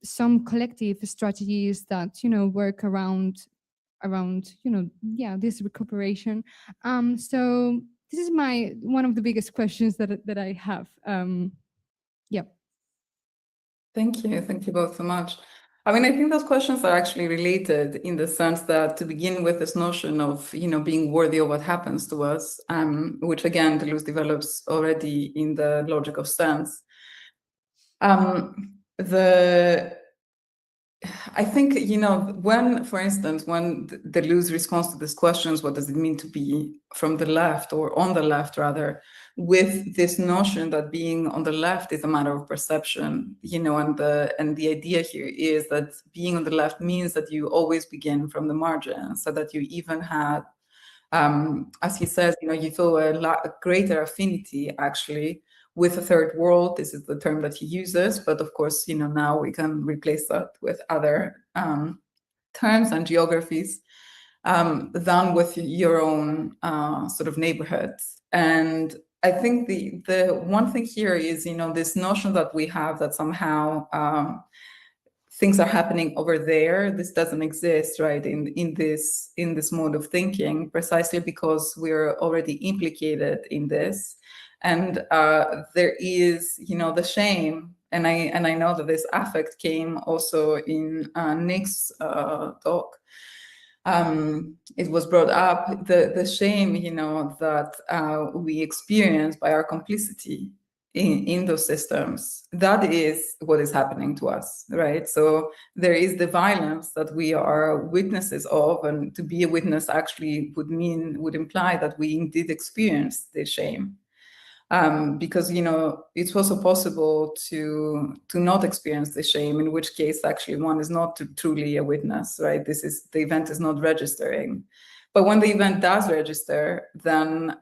some collective strategies that, work around this recuperation. So this is one of the biggest questions that I have. Yeah. Thank you both so much. I mean, I think those questions are actually related in the sense that, to begin with, this notion of, being worthy of what happens to us, which again, Deleuze develops already in the logic of sense. I think, when, for instance, when Deleuze responds to these questions, what does it mean to be from the left, or on the left rather, with this notion that being on the left is a matter of perception, and the idea here is that being on the left means that you always begin from the margin, so that you even have, as he says, you feel a greater affinity actually with the third world. This is the term that he uses, but of course, now we can replace that with other terms and geographies than with your own sort of neighborhoods. And I think the one thing here is, this notion that we have that somehow things are happening over there. This doesn't exist, right? In this mode of thinking, precisely because we're already implicated in this, and there is, the shame. And I know that this affect came also in Nick's talk. It was brought up, the shame, that we experience by our complicity in those systems. That is what is happening to us, right? So there is the violence that we are witnesses of, and to be a witness actually would imply that we indeed experience the shame. Because it's also possible to not experience the shame, in which case actually one is not truly a witness, right? The event is not registering. But when the event does register, then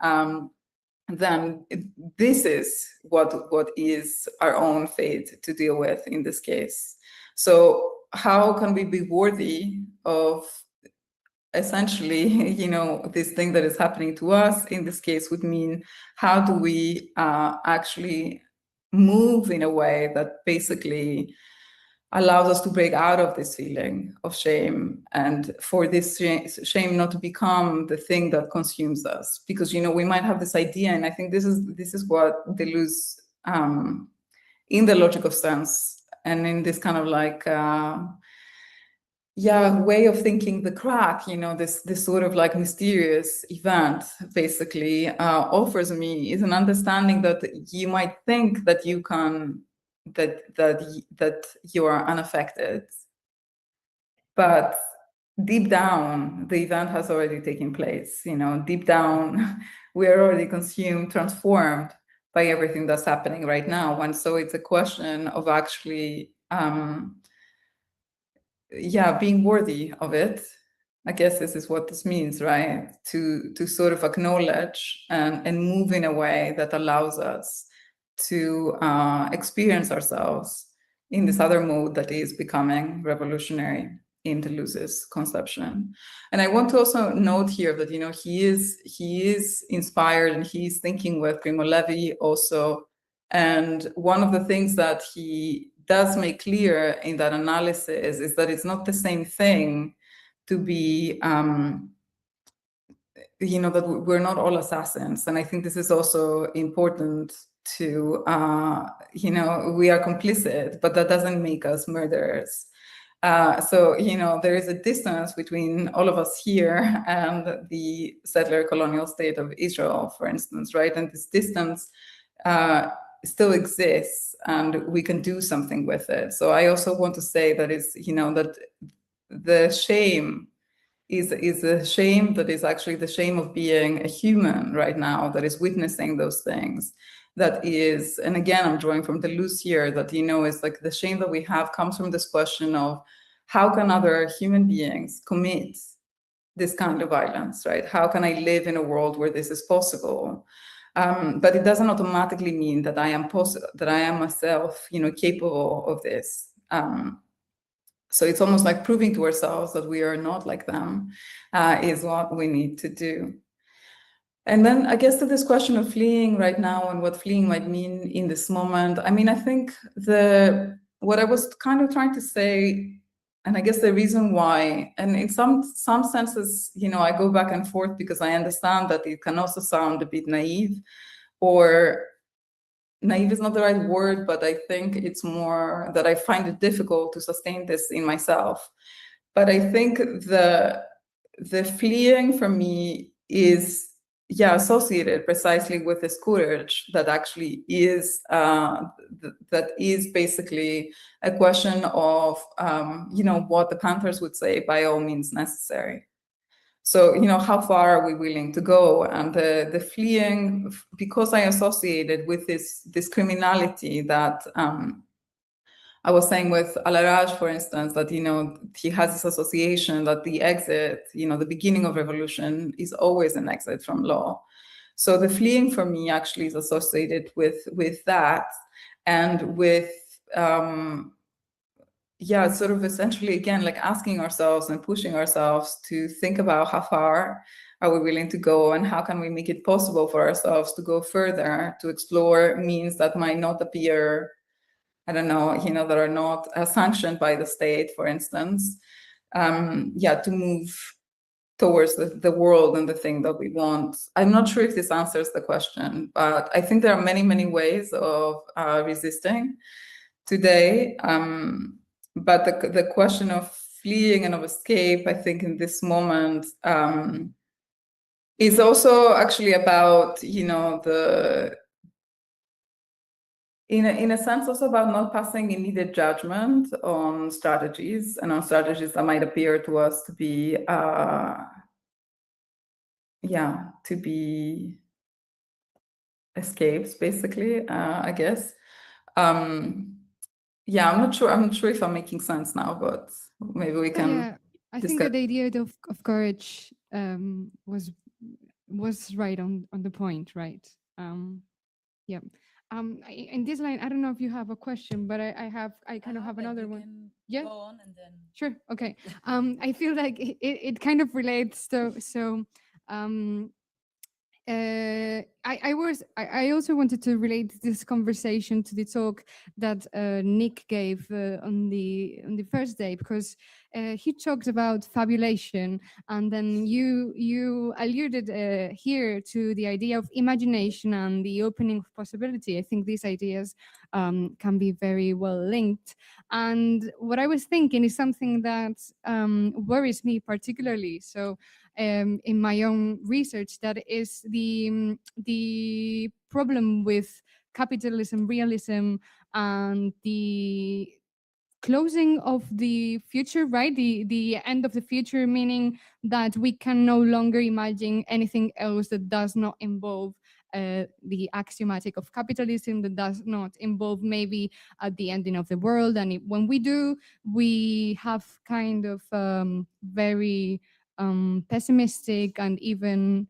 this is what is our own fate to deal with in this case. So how can we be worthy of essentially, this thing that is happening to us? In this case would mean, how do we actually move in a way that basically allows us to break out of this feeling of shame, and for this shame not to become the thing that consumes us? Because we might have this idea, and I think this is what Deleuze, in the logic of sense, and in this kind of like way of thinking, the crack, this sort of like mysterious event basically offers me, is an understanding that you might think that you can, that you are unaffected, but deep down the event has already taken place. Deep down we are already consumed, transformed by everything that's happening right now. And so it's a question of actually being worthy of it. I guess this is what this means, right? To sort of acknowledge and move in a way that allows us to experience ourselves in this other mode that is becoming revolutionary in Deleuze's conception. And I want to also note here that he is inspired, and he's thinking with Primo Levi also. And one of the things that he does make clear in that analysis is that it's not the same thing to be that we're not all assassins. And I think this is also important to we are complicit, but that doesn't make us murderers. So there is a distance between all of us here and the settler colonial state of Israel, for instance, right? And this distance still exists, and we can do something with it. So I also want to say that it's that the shame is a shame that is actually the shame of being a human right now, that is witnessing those things. That is, and again, I'm drawing from Deleuze here, that is like the shame that we have comes from this question of how can other human beings commit this kind of violence, right? How can I live in a world where this is possible? But it doesn't automatically mean that I am myself, capable of this. So it's almost like proving to ourselves that we are not like them is what we need to do. And then I guess to this question of fleeing right now and what fleeing might mean in this moment. I mean, I think what I was kind of trying to say, and I guess the reason why, and in some senses, I go back and forth because I understand that it can also sound a bit naive, or naive is not the right word, but I think it's more that I find it difficult to sustain this in myself. But I think the fleeing for me is associated precisely with this courage that actually is that is basically a question of what the Panthers would say, by all means necessary. So how far are we willing to go? And the fleeing, because I associated with this criminality that I was saying with Alaraj, for instance, that he has this association that the exit, the beginning of revolution is always an exit from law. So the fleeing for me actually is associated with that, and with sort of essentially again like asking ourselves and pushing ourselves to think about how far are we willing to go, and how can we make it possible for ourselves to go further, to explore means that might not appear, I don't know, that are not sanctioned by the state, for instance. To move towards the world and the thing that we want. I'm not sure if this answers the question, but I think there are many, many ways of resisting today. But the question of fleeing and of escape, I think in this moment, is also actually about, in a sense, also about not passing immediate judgment on strategies, and on strategies that might appear to us to be, escapes, basically, I guess. I'm not sure if I'm making sense now, but maybe we can. Yeah, I think that the idea of courage was right on the point, right? In this line, I don't know if you have a question, but I kind of have another one. Yeah. Go on and then. Sure. Okay. I feel like it kind of relates to I also wanted to relate this conversation to the talk that Nick gave on the first day, because he talked about fabulation, and then you alluded here to the idea of imagination and the opening of possibility. I think these ideas can be very well linked, and what I was thinking is something that worries me particularly. So in my own research, that is the problem with capitalism, realism, and the closing of the future, right? The end of the future, meaning that we can no longer imagine anything else that does not involve the axiomatic of capitalism, that does not involve maybe the ending of the world. And when we do, we have kind of very pessimistic and even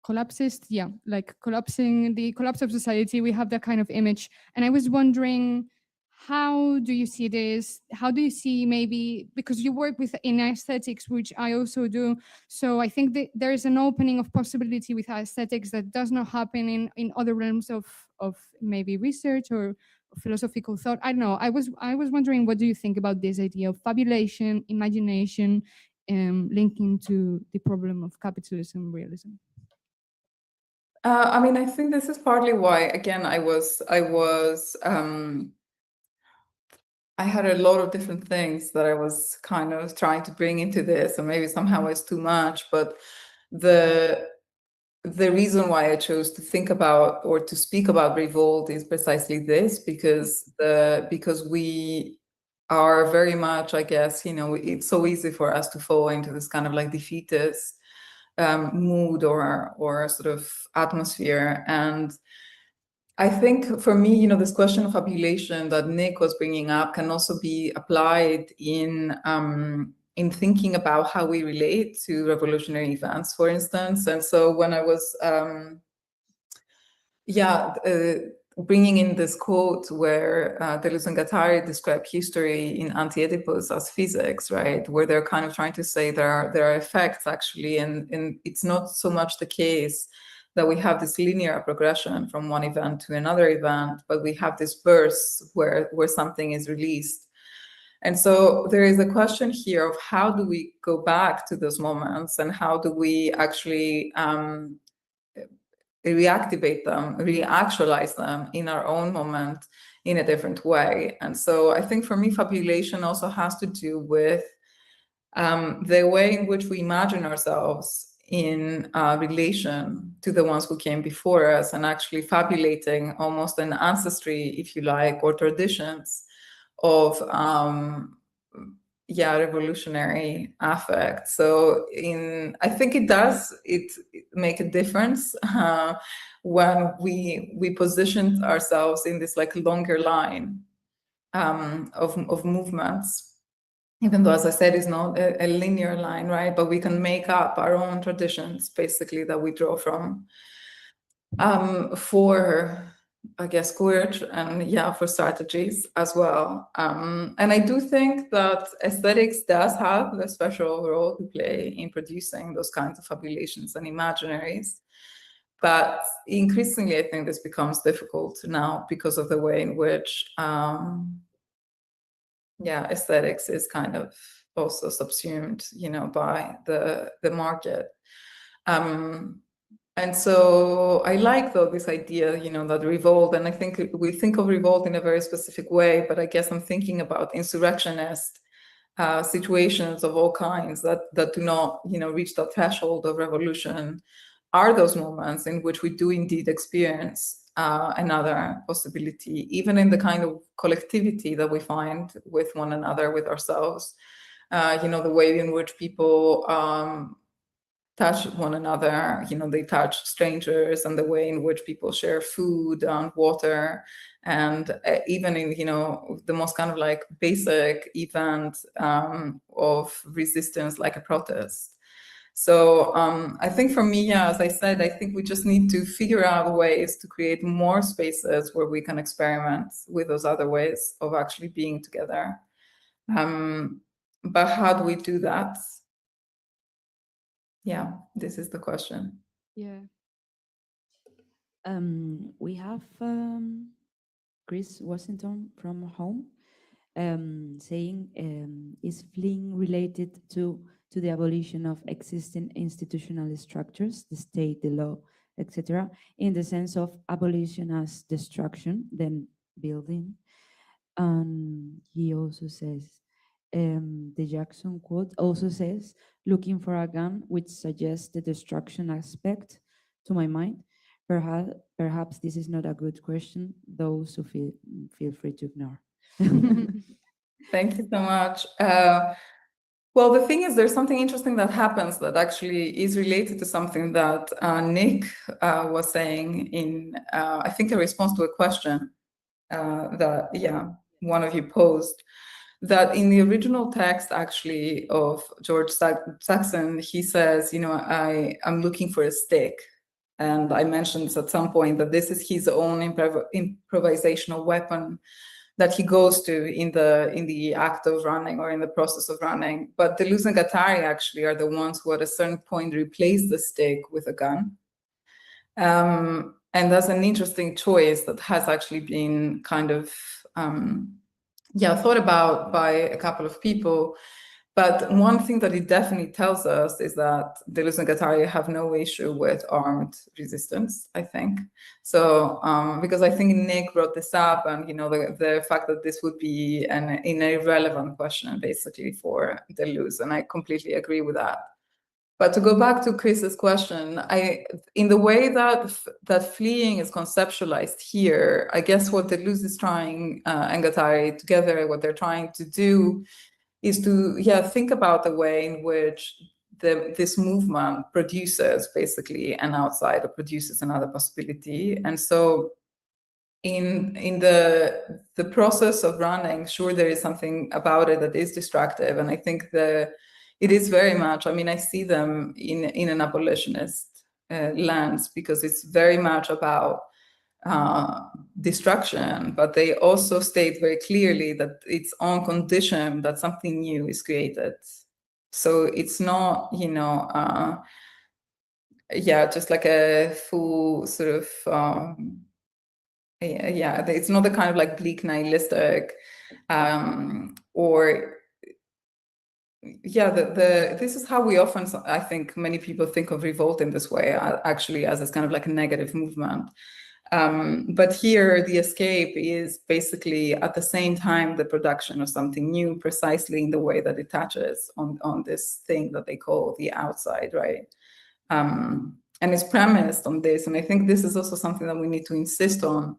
collapsist, like the collapse of society. We have that kind of image, and I was wondering, how do you see this? How do you see, maybe because you work in aesthetics, which I also do, so I think that there is an opening of possibility with aesthetics that does not happen in other realms of maybe research or philosophical thought. I don't know. I was wondering, what do you think about this idea of fabulation, imagination, linking to the problem of capitalism, realism? I think this is partly why, again, I had a lot of different things that I was kind of trying to bring into this, and maybe somehow it's too much, but the reason why I chose to think about or to speak about revolt is precisely this, because we are very much, I guess, it's so easy for us to fall into this kind of like defeatist mood or sort of atmosphere. And I think for me, this question of fabulation that Nick was bringing up can also be applied in thinking about how we relate to revolutionary events, for instance. And so when I was bringing in this quote where Deleuze and Guattari describe history in Anti-Oedipus as physics, right? Where they're kind of trying to say there are effects actually, and it's not so much the case that we have this linear progression from one event to another event, but we have this burst where something is released. And so there is a question here of how do we go back to those moments, and how do we actually reactivate them, reactualize them in our own moment in a different way. And so I think for me, fabulation also has to do with the way in which we imagine ourselves in relation to the ones who came before us, and actually fabulating almost an ancestry, if you like, or traditions of revolutionary affect. So I think it make a difference when we position ourselves in this like longer line of movements, even though, as I said, it's not a linear line, right? But we can make up our own traditions, basically, that we draw from for I guess, courage and for strategies as well. And I do think that aesthetics does have a special role to play in producing those kinds of fabulations and imaginaries. But increasingly, I think this becomes difficult now because of the way in which, aesthetics is kind of also subsumed, by the market. And so I like, though, this idea, that revolt, and I think we think of revolt in a very specific way, but I guess I'm thinking about insurrectionist situations of all kinds that do not, reach the threshold of revolution, are those moments in which we do indeed experience another possibility, even in the kind of collectivity that we find with one another, with ourselves. The way in which people touch one another, they touch strangers, and the way in which people share food and water, and even in, the most kind of like basic event of resistance, like a protest. So I think for me, as I said, I think we just need to figure out ways to create more spaces where we can experiment with those other ways of actually being together. But how do we do that? Yeah, this is the question. Yeah. We have Chris Washington from home saying, is fleeing related to the abolition of existing institutional structures, the state, the law, etc., in the sense of abolition as destruction, then building? And he also says, the Jackson quote also says, looking for a gun, which suggests the destruction aspect to my mind. Perhaps this is not a good question. Those who feel free to ignore. Thank you so much. Well, the thing is, there's something interesting that happens that actually is related to something that Nick was saying in, I think, a response to a question that, one of you posed, that in the original text, actually, of George Saxon, he says, I'm looking for a stick. And I mentioned at some point that this is his own improvisational weapon that he goes to in the act of running or in the process of running. But Deleuze and Guattari actually are the ones who at a certain point replace the stick with a gun. And that's an interesting choice that has actually been kind of, thought about by a couple of people. But one thing that it definitely tells us is that Deleuze and Guattari have no issue with armed resistance, I think. So, because I think Nick brought this up, and the fact that this would be an irrelevant question basically for Deleuze, and I completely agree with that. But to go back to Chris's question, in the way that fleeing is conceptualized here, I guess what Deleuze is trying, and Guattari together, what they're trying to do is to think about the way in which this movement produces basically an outside, or produces another possibility. And so in the process of running, sure, there is something about it that is destructive, and I think it is very much, I see them in an abolitionist lens, because it's very much about destruction, but they also state very clearly that it's on condition that something new is created. So it's not, just like a full sort of, it's not the kind of like bleak nihilistic, this is how we often, I think many people think of revolt in this way, actually, as this kind of like a negative movement. But here, the escape is basically at the same time the production of something new, precisely in the way that it touches on this thing that they call the outside, right? And it's premised on this, and I think this is also something that we need to insist on.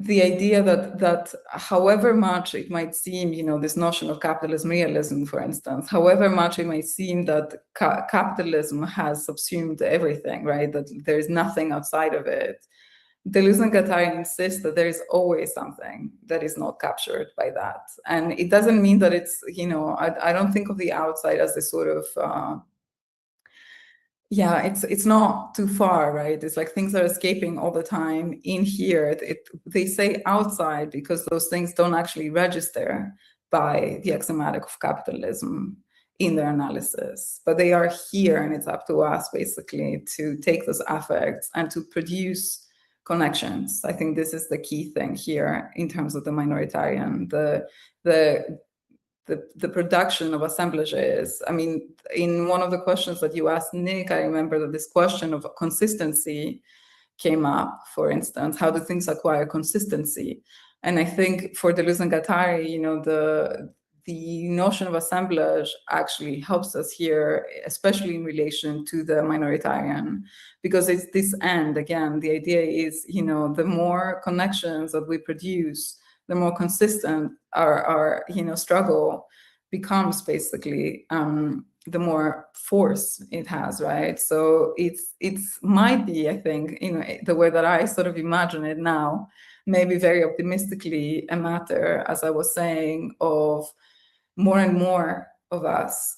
The idea that however much it might seem, this notion of capitalism realism, for instance, however much it might seem that capitalism has subsumed everything, right? That there is nothing outside of it. Deleuze and Guattari insist that there is always something that is not captured by that. And it doesn't mean that it's, I don't think of the outside as this sort of yeah, it's not too far, right? It's like things are escaping all the time in here. They say outside because those things don't actually register by the axiomatic of capitalism in their analysis, but they are here, and it's up to us basically to take those affects and to produce connections. I think this is the key thing here in terms of the minoritarian, the production of assemblages. I mean, in one of the questions that you asked Nick, I remember that this question of consistency came up, for instance, how do things acquire consistency? And I think for Deleuze and Guattari, you know, the notion of assemblage actually helps us here, especially in relation to the minoritarian, because it's this end. Again, the idea is, you know, the more connections that we produce, the more consistent our you know, struggle becomes, basically, the more force it has, right? So it's might be, I think, you know, the way that I sort of imagine it now, maybe very optimistically, a matter, as I was saying, of more and more of us,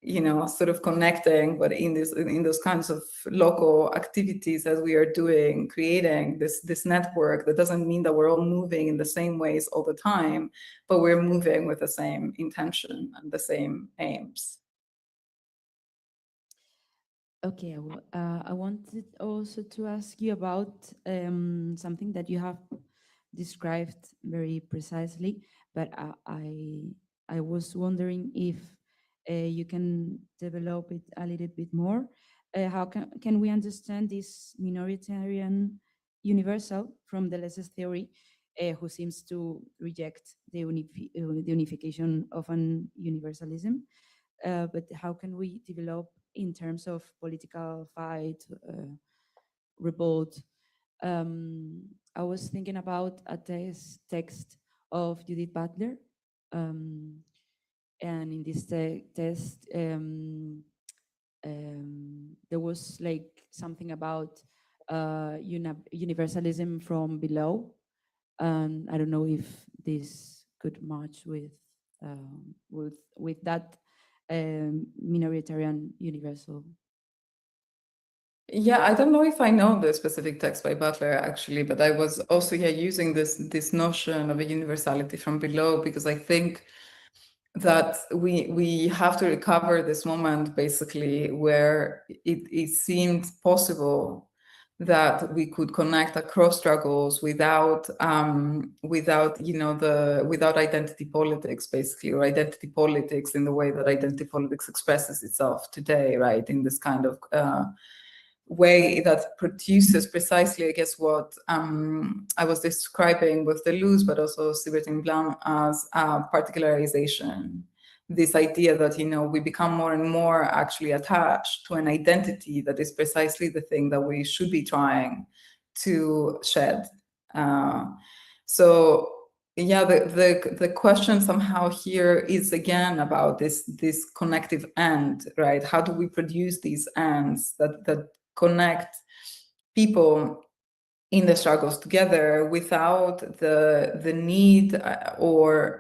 you know, sort of connecting, but in those kinds of local activities as we are doing, creating this network. That doesn't mean that we're all moving in the same ways all the time, but we're moving with the same intention and the same aims. Okay, I wanted also to ask you about something that you have described very precisely, but I was wondering if you can develop it a little bit more. How can we understand this minoritarian universal from Deleuze's theory, who seems to reject the unification of an universalism? But how can we develop in terms of political fight, revolt? I was thinking about a text of Judith Butler, and in this text, there was like something about universalism from below, and I don't know if this could match with that minoritarian universal. Yeah, I don't know if I know the specific text by Butler, actually, but I was also, yeah, using this notion of a universality from below, because I think that we have to recover this moment, basically, where it seemed possible that we could connect across struggles without you know, without identity politics, basically, or identity politics in the way that identity politics expresses itself today, right, in this kind of way that produces precisely, I guess, what I was describing with Deleuze, but also Sibertin Blanc, as particularization. This idea that, you know, we become more and more actually attached to an identity that is precisely the thing that we should be trying to shed. So yeah, the question somehow here is again about this connective end, right? How do we produce these ends that connect people in the struggles together without the need or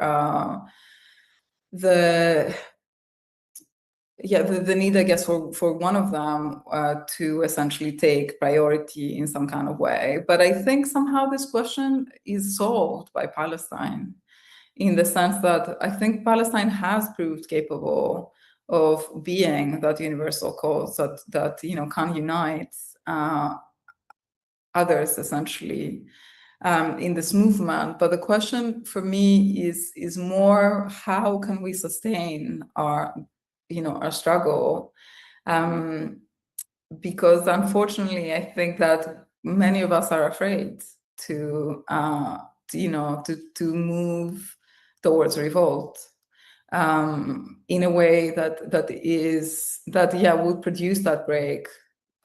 the need, I guess, for one of them to essentially take priority in some kind of way. But I think somehow this question is solved by Palestine, in the sense that I think Palestine has proved capable of being that universal cause that you know, can unite others, essentially, in this movement. But the question for me is more, how can we sustain our, you know, our struggle? Because unfortunately, I think that many of us are afraid to you know, to move towards revolt in a way that yeah, would produce that break.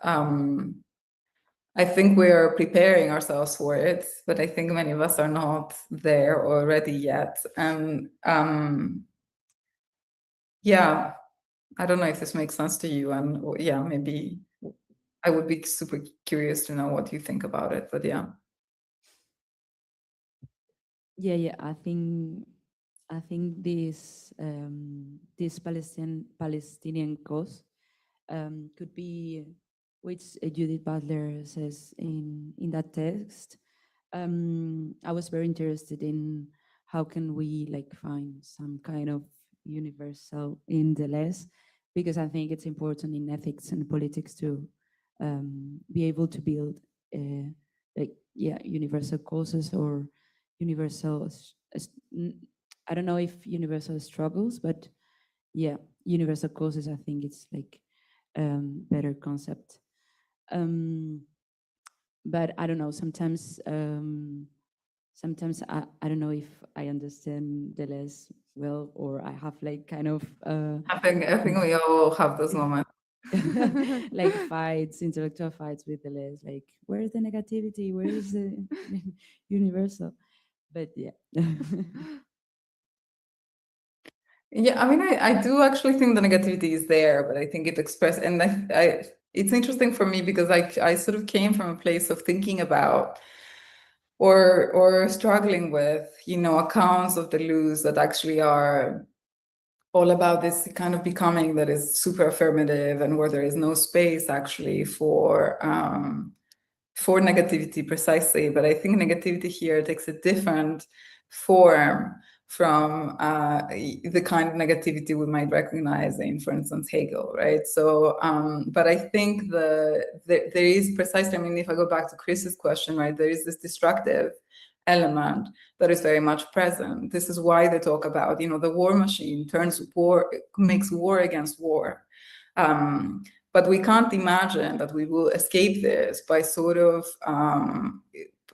I think we're preparing ourselves for it, but I think many of us are not there already yet. And yeah, I don't know if this makes sense to you. And yeah, maybe I would be super curious to know what you think about it, but yeah. Yeah, I think this this Palestinian cause could be, which Judith Butler says in that text. I was very interested in how can we like find some kind of universal in Deleuze, because I think it's important in ethics and politics to be able to build universal causes or universal, I don't know if universal struggles, but yeah, universal causes, I think it's like better concept. But I don't know, sometimes I don't know if I understand Deleuze well, or I have like kind of I think we all have those moments. like fights, intellectual fights with Deleuze, like where is the negativity, where is the universal? But yeah. Yeah, I mean, I do actually think the negativity is there, but I think it expressed, and it's interesting for me because I sort of came from a place of thinking about or struggling with, accounts of Deleuze that actually are all about this kind of becoming that is super affirmative and where there is no space actually for negativity precisely. But I think negativity here takes a different form from the kind of negativity we might recognize in, for instance, Hegel, right? So, but I think there is precisely, I mean, if I go back to Chris's question, right, there is this destructive element that is very much present. This is why they talk about, the war machine makes war against war. But we can't imagine that we will escape this by sort of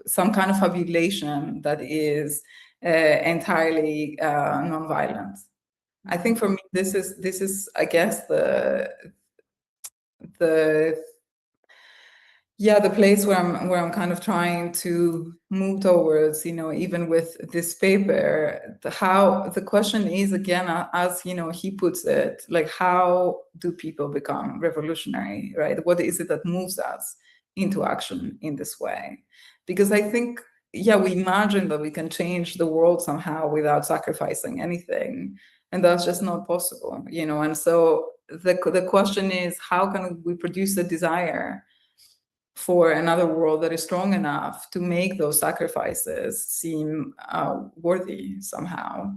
some kind of fabulation that is entirely nonviolent. I think for me, this is I guess the place where I'm kind of trying to move towards, even with this paper, the question is again, as he puts it, like, how do people become revolutionary, right? What is it that moves us into action in this way? Because I think, we imagine that we can change the world somehow without sacrificing anything, and that's just not possible, and so the question is, how can we produce a desire for another world that is strong enough to make those sacrifices seem worthy somehow?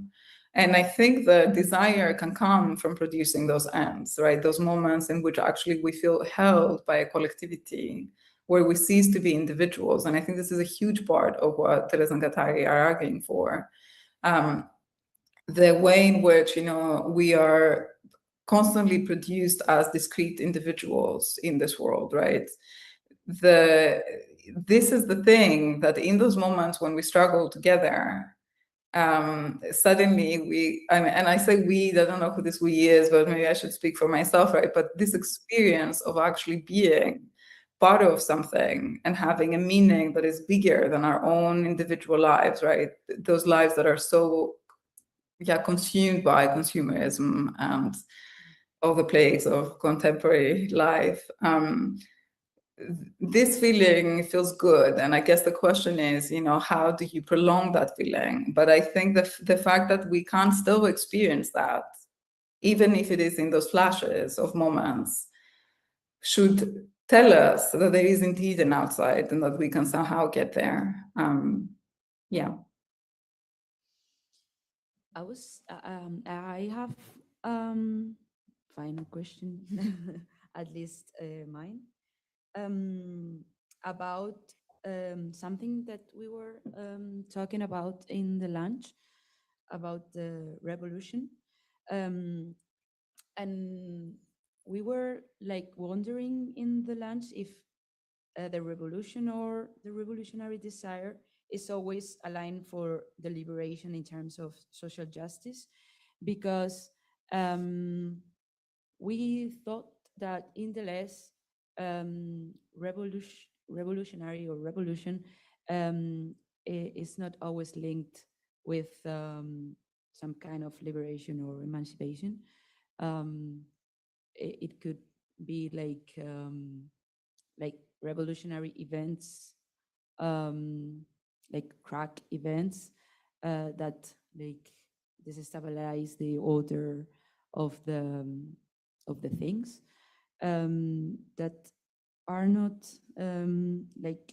And I think the desire can come from producing those ends, right? Those moments in which actually we feel held by a collectivity, where we cease to be individuals. And I think this is a huge part of what Deleuze and Guattari are arguing for. The way in which, we are constantly produced as discrete individuals in this world, right? This is the thing that in those moments when we struggle together, suddenly and I say we, I don't know who this we is, but maybe I should speak for myself, right? But this experience of actually being part of something and having a meaning that is bigger than our own individual lives, right? Those lives that are so, consumed by consumerism and all the plagues of contemporary life. This feeling feels good, and I guess the question is, how do you prolong that feeling? But I think the fact that we can still experience that, even if it is in those flashes of moments, should tell us that there is indeed an outside and that we can somehow get there. I have final question, at least mine, about something that we were talking about in the lunch, about the revolution. And we were like wondering in the lunch if the revolution or the revolutionary desire is always aligned for the liberation in terms of social justice, because we thought that in Deleuze, revolutionary or revolution is not always linked with some kind of liberation or emancipation. It could be like revolutionary events, like crack events that like destabilize the order of the things. that are not like,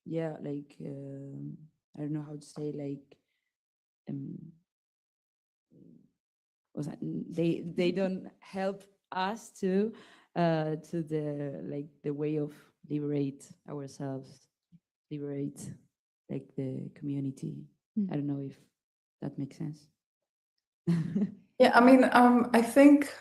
yeah, like I don't know how to say, like they don't help us to the way of liberate ourselves, liberate like the community. I don't know if that makes sense. Yeah, I mean, I think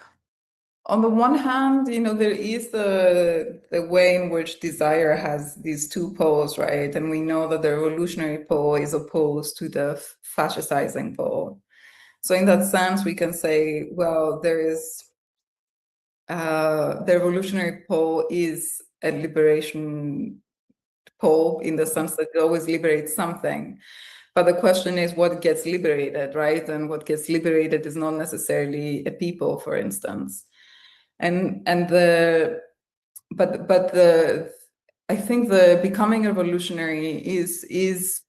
on the one hand, there is the way in which desire has these two poles, right? And we know that the revolutionary pole is opposed to the fascistizing pole. So in that sense, we can say, well, there is the revolutionary pole is a liberation pole in the sense that it always liberates something. But the question is what gets liberated, right? And what gets liberated is not necessarily a people, for instance. I think the becoming revolutionary is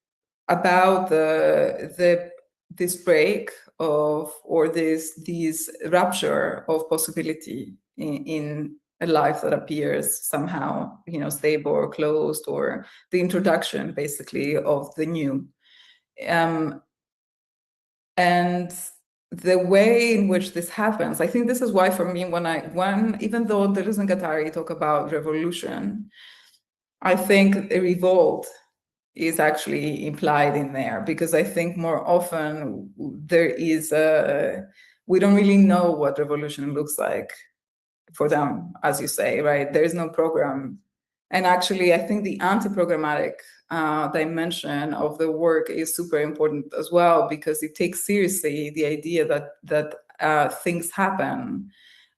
about this break of, or this rupture of possibility in a life that appears somehow, stable or closed, or the introduction basically of the new. And the way in which this happens, I think this is why for me, even though Deleuze and Guattari talk about revolution, I think a revolt is actually implied in there, because I think more often we don't really know what revolution looks like for them, as you say, right? There is no program. And actually, I think the anti-programmatic dimension of the work is super important as well, because it takes seriously the idea that things happen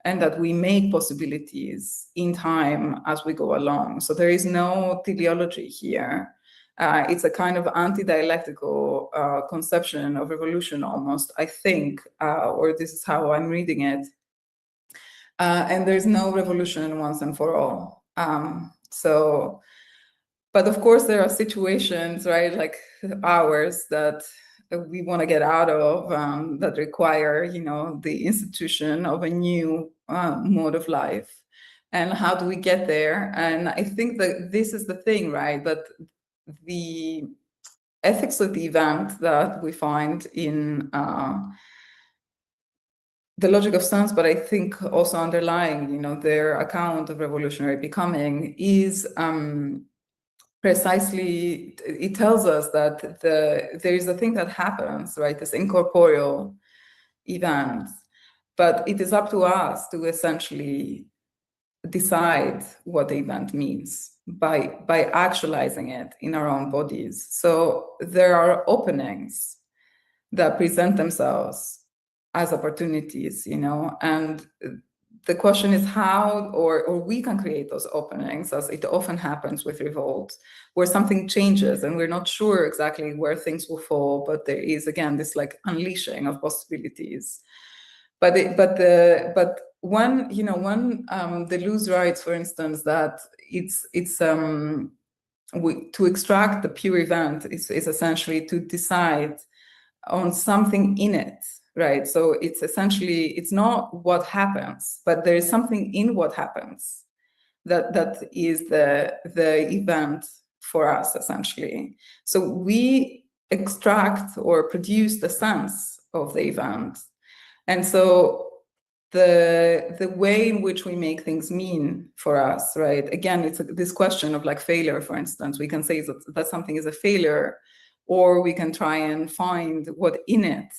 and that we make possibilities in time as we go along. So there is no teleology here. It's a kind of anti-dialectical conception of revolution almost, I think, or this is how I'm reading it. And there's no revolution once and for all. But of course there are situations, right, like ours, that we want to get out of, that require, the institution of a new mode of life. And how do we get there? And I think that this is the thing, right, that the ethics of the event that we find in the logic of sense, but I think also underlying, their account of revolutionary becoming is precisely, it tells us that there is a thing that happens, right, this incorporeal event, but it is up to us to essentially decide what the event means by actualizing it in our own bodies. So there are openings that present themselves as opportunities, and the question is how, or we can create those openings, as it often happens with revolt, where something changes and we're not sure exactly where things will fall, but there is, again, this like unleashing of possibilities. But when Deleuze writes, for instance, that to extract the pure event is essentially to decide on something in it, right? So it's essentially, it's not what happens, but there is something in what happens that is the event for us, essentially. So we extract or produce the sense of the event. And so the way in which we make things mean for us, right? Again, it's this question of like failure, for instance. We can say that something is a failure, or we can try and find what in it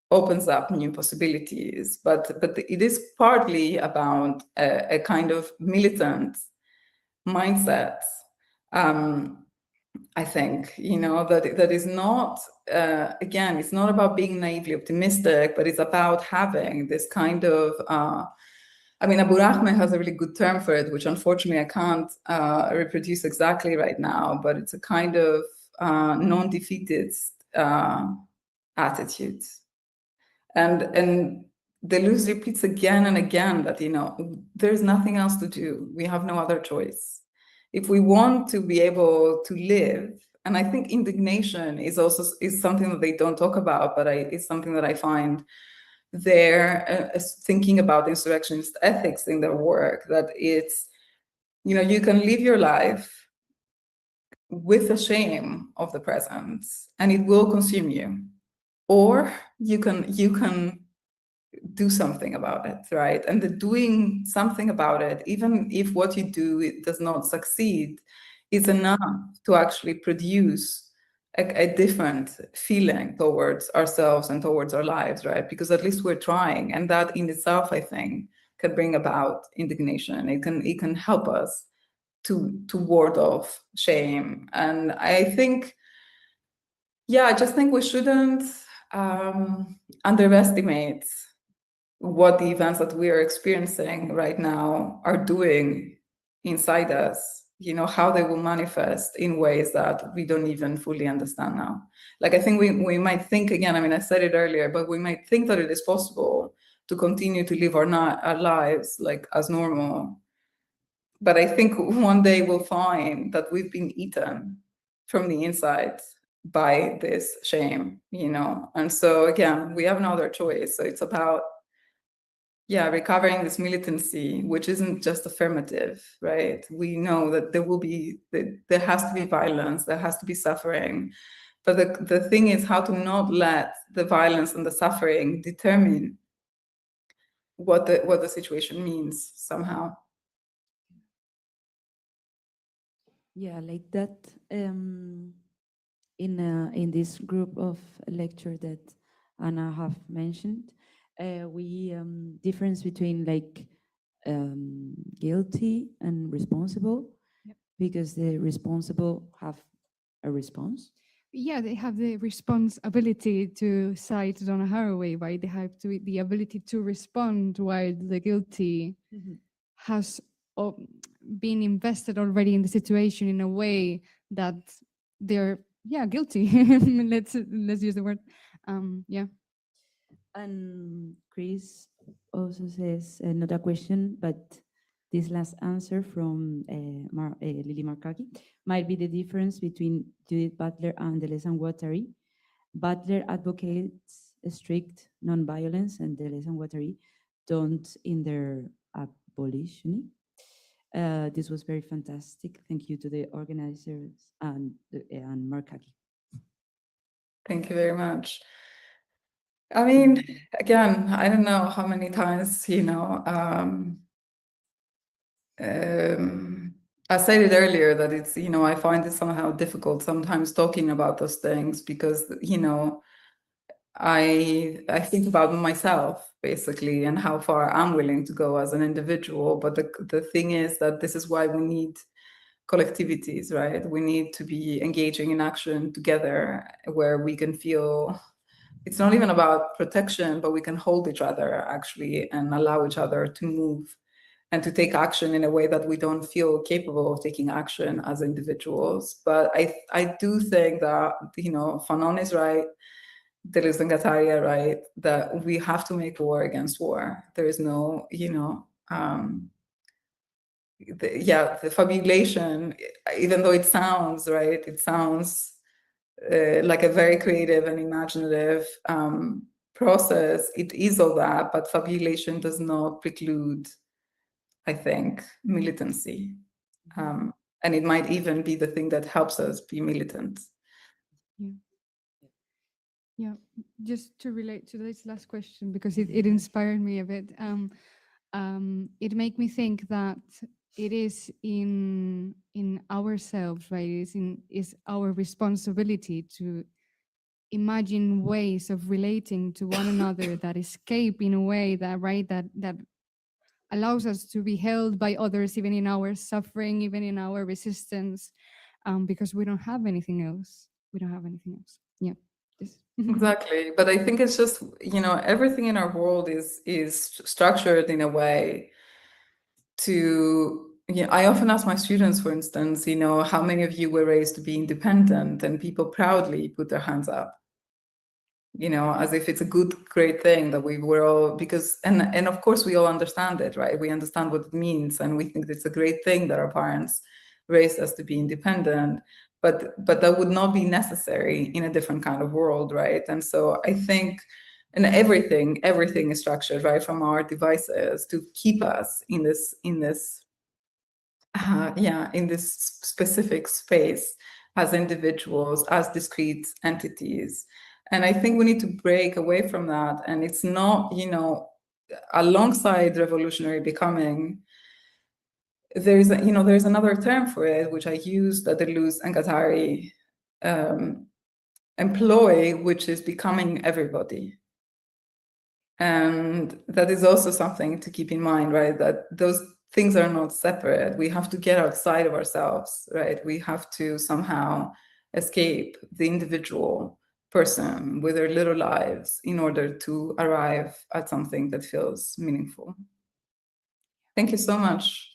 opens up new possibilities. But it is partly about a kind of militant mindset, I think, that is not, again, it's not about being naively optimistic, but it's about having this kind of, Abu Rahman has a really good term for it, which unfortunately I can't reproduce exactly right now, but it's a kind of non-defeatist attitude. And Deleuze repeats again and again that, there's nothing else to do. We have no other choice. If we want to be able to live, and I think indignation is something that they don't talk about, but it's something that I find they're thinking about insurrectionist ethics in their work, that it's, you can live your life with the shame of the present and it will consume you, or you can do something about it, right? And the doing something about it, even if what you do it does not succeed, is enough to actually produce a different feeling towards ourselves and towards our lives, right? Because at least we're trying, and that in itself, I think, can bring about indignation. It can help us to ward off shame. And I think, I just think we shouldn't underestimate what the events that we are experiencing right now are doing inside us, how they will manifest in ways that we don't even fully understand now. Like, I think we might think, again, I said it earlier, but we might think that it is possible to continue to live our lives like as normal. But I think one day we'll find that we've been eaten from the inside by this shame, And so again, we have no other choice. So it's about, recovering this militancy, which isn't just affirmative, right? We know that there has to be violence, there has to be suffering. But the thing is how to not let the violence and the suffering determine what the situation means somehow. Yeah, like that. In this group of lecture that Anna have mentioned, we difference between like guilty and responsible, because the responsible have a response. Yeah, they have the responsibility to cite Donna Haraway, right? They have the ability to respond, while the guilty has been invested already in the situation in a way that they're guilty. let's use the word. And Chris also says, not a question, but this last answer from Lily Markaki might be the difference between Judith Butler and Deleuze and Guattari. Butler advocates strict non-violence, and Deleuze and Guattari don't in their abolition. This was very fantastic. Thank you to the organizers and Markaki. Thank you very much. Again, I don't know how many times, I said it earlier that it's, I find it somehow difficult sometimes talking about those things because, I think about myself basically and how far I'm willing to go as an individual. But the thing is that this is why we need collectivities, right? We need to be engaging in action together where we can feel it's not even about protection, but we can hold each other actually and allow each other to move and to take action in a way that we don't feel capable of taking action as individuals. But I do think that, Fanon is right, Deleuze and Guattari are right, that we have to make war against war. There is no, the fabulation, even though it sounds, right, it sounds like a very creative and imaginative process. It is all that, but fabulation does not preclude, I think, militancy. And it might even be the thing that helps us be militant. Yeah, just to relate to this last question, because it inspired me a bit. It made me think that it is in ourselves, right? Is our responsibility to imagine ways of relating to one another that escape in a way that allows us to be held by others, even in our suffering, even in our resistance, because we don't have anything else. Yeah. Exactly. But I think it's just, everything in our world is structured in a way to, I often ask my students, for instance, how many of you were raised to be independent? And people proudly put their hands up, as if it's a great thing that we were all, because, and of course we all understand it, right? We understand what it means. And we think it's a great thing that our parents raised us to be independent. But that would not be necessary in a different kind of world, right? And so I think and everything is structured, right, from our devices to keep us in this specific space as individuals, as discrete entities. And I think we need to break away from that. And it's not, alongside revolutionary becoming, there's another term for it, which I use that Deleuze and Guattari employ, which is becoming everybody. And that is also something to keep in mind, right? That those things are not separate. We have to get outside of ourselves, right? We have to somehow escape the individual person with their little lives in order to arrive at something that feels meaningful. Thank you so much.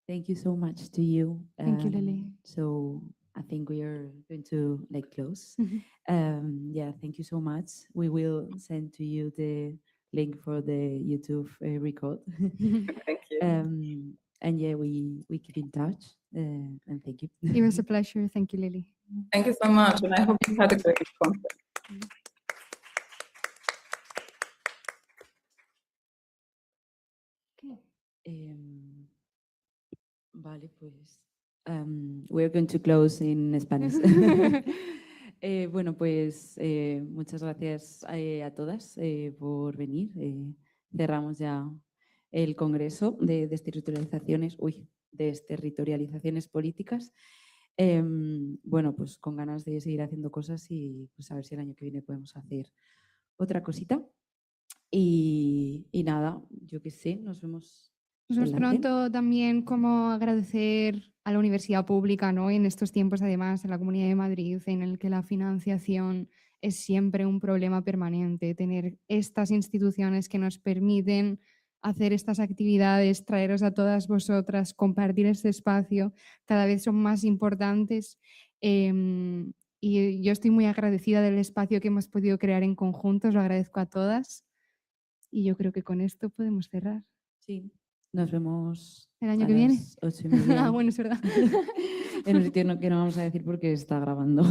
Thank you so much to you. Thank you, Lily. So I think we are going to close. Yeah, thank you so much. We will send to you the link for the YouTube record. Thank you. And yeah, we keep in touch. And thank you. It was a pleasure. Thank you, Lily. Thank you so much, and I hope you had a great conference. Vale, pues we're going to close in Spanish. Bueno, pues muchas gracias a todas por venir. Cerramos ya el Congreso de desterritorializaciones políticas. Bueno, pues con ganas de seguir haciendo cosas y pues a ver si el año que viene podemos hacer otra cosita. Y nada, yo qué sé, nos vemos. Nos vemos pronto. También como agradecer a la universidad pública, ¿no? En estos tiempos, además, en la Comunidad de Madrid, en el que la financiación es siempre un problema permanente. Tener estas instituciones que nos permiten hacer estas actividades, traeros a todas vosotras, compartir este espacio, cada vez son más importantes. Y yo estoy muy agradecida del espacio que hemos podido crear en conjunto, os lo agradezco a todas. Y yo creo que con esto podemos cerrar. Sí. Nos vemos el año que viene. 8:30. Ah, bueno, es verdad. En un sitio que no vamos a decir porque está grabando.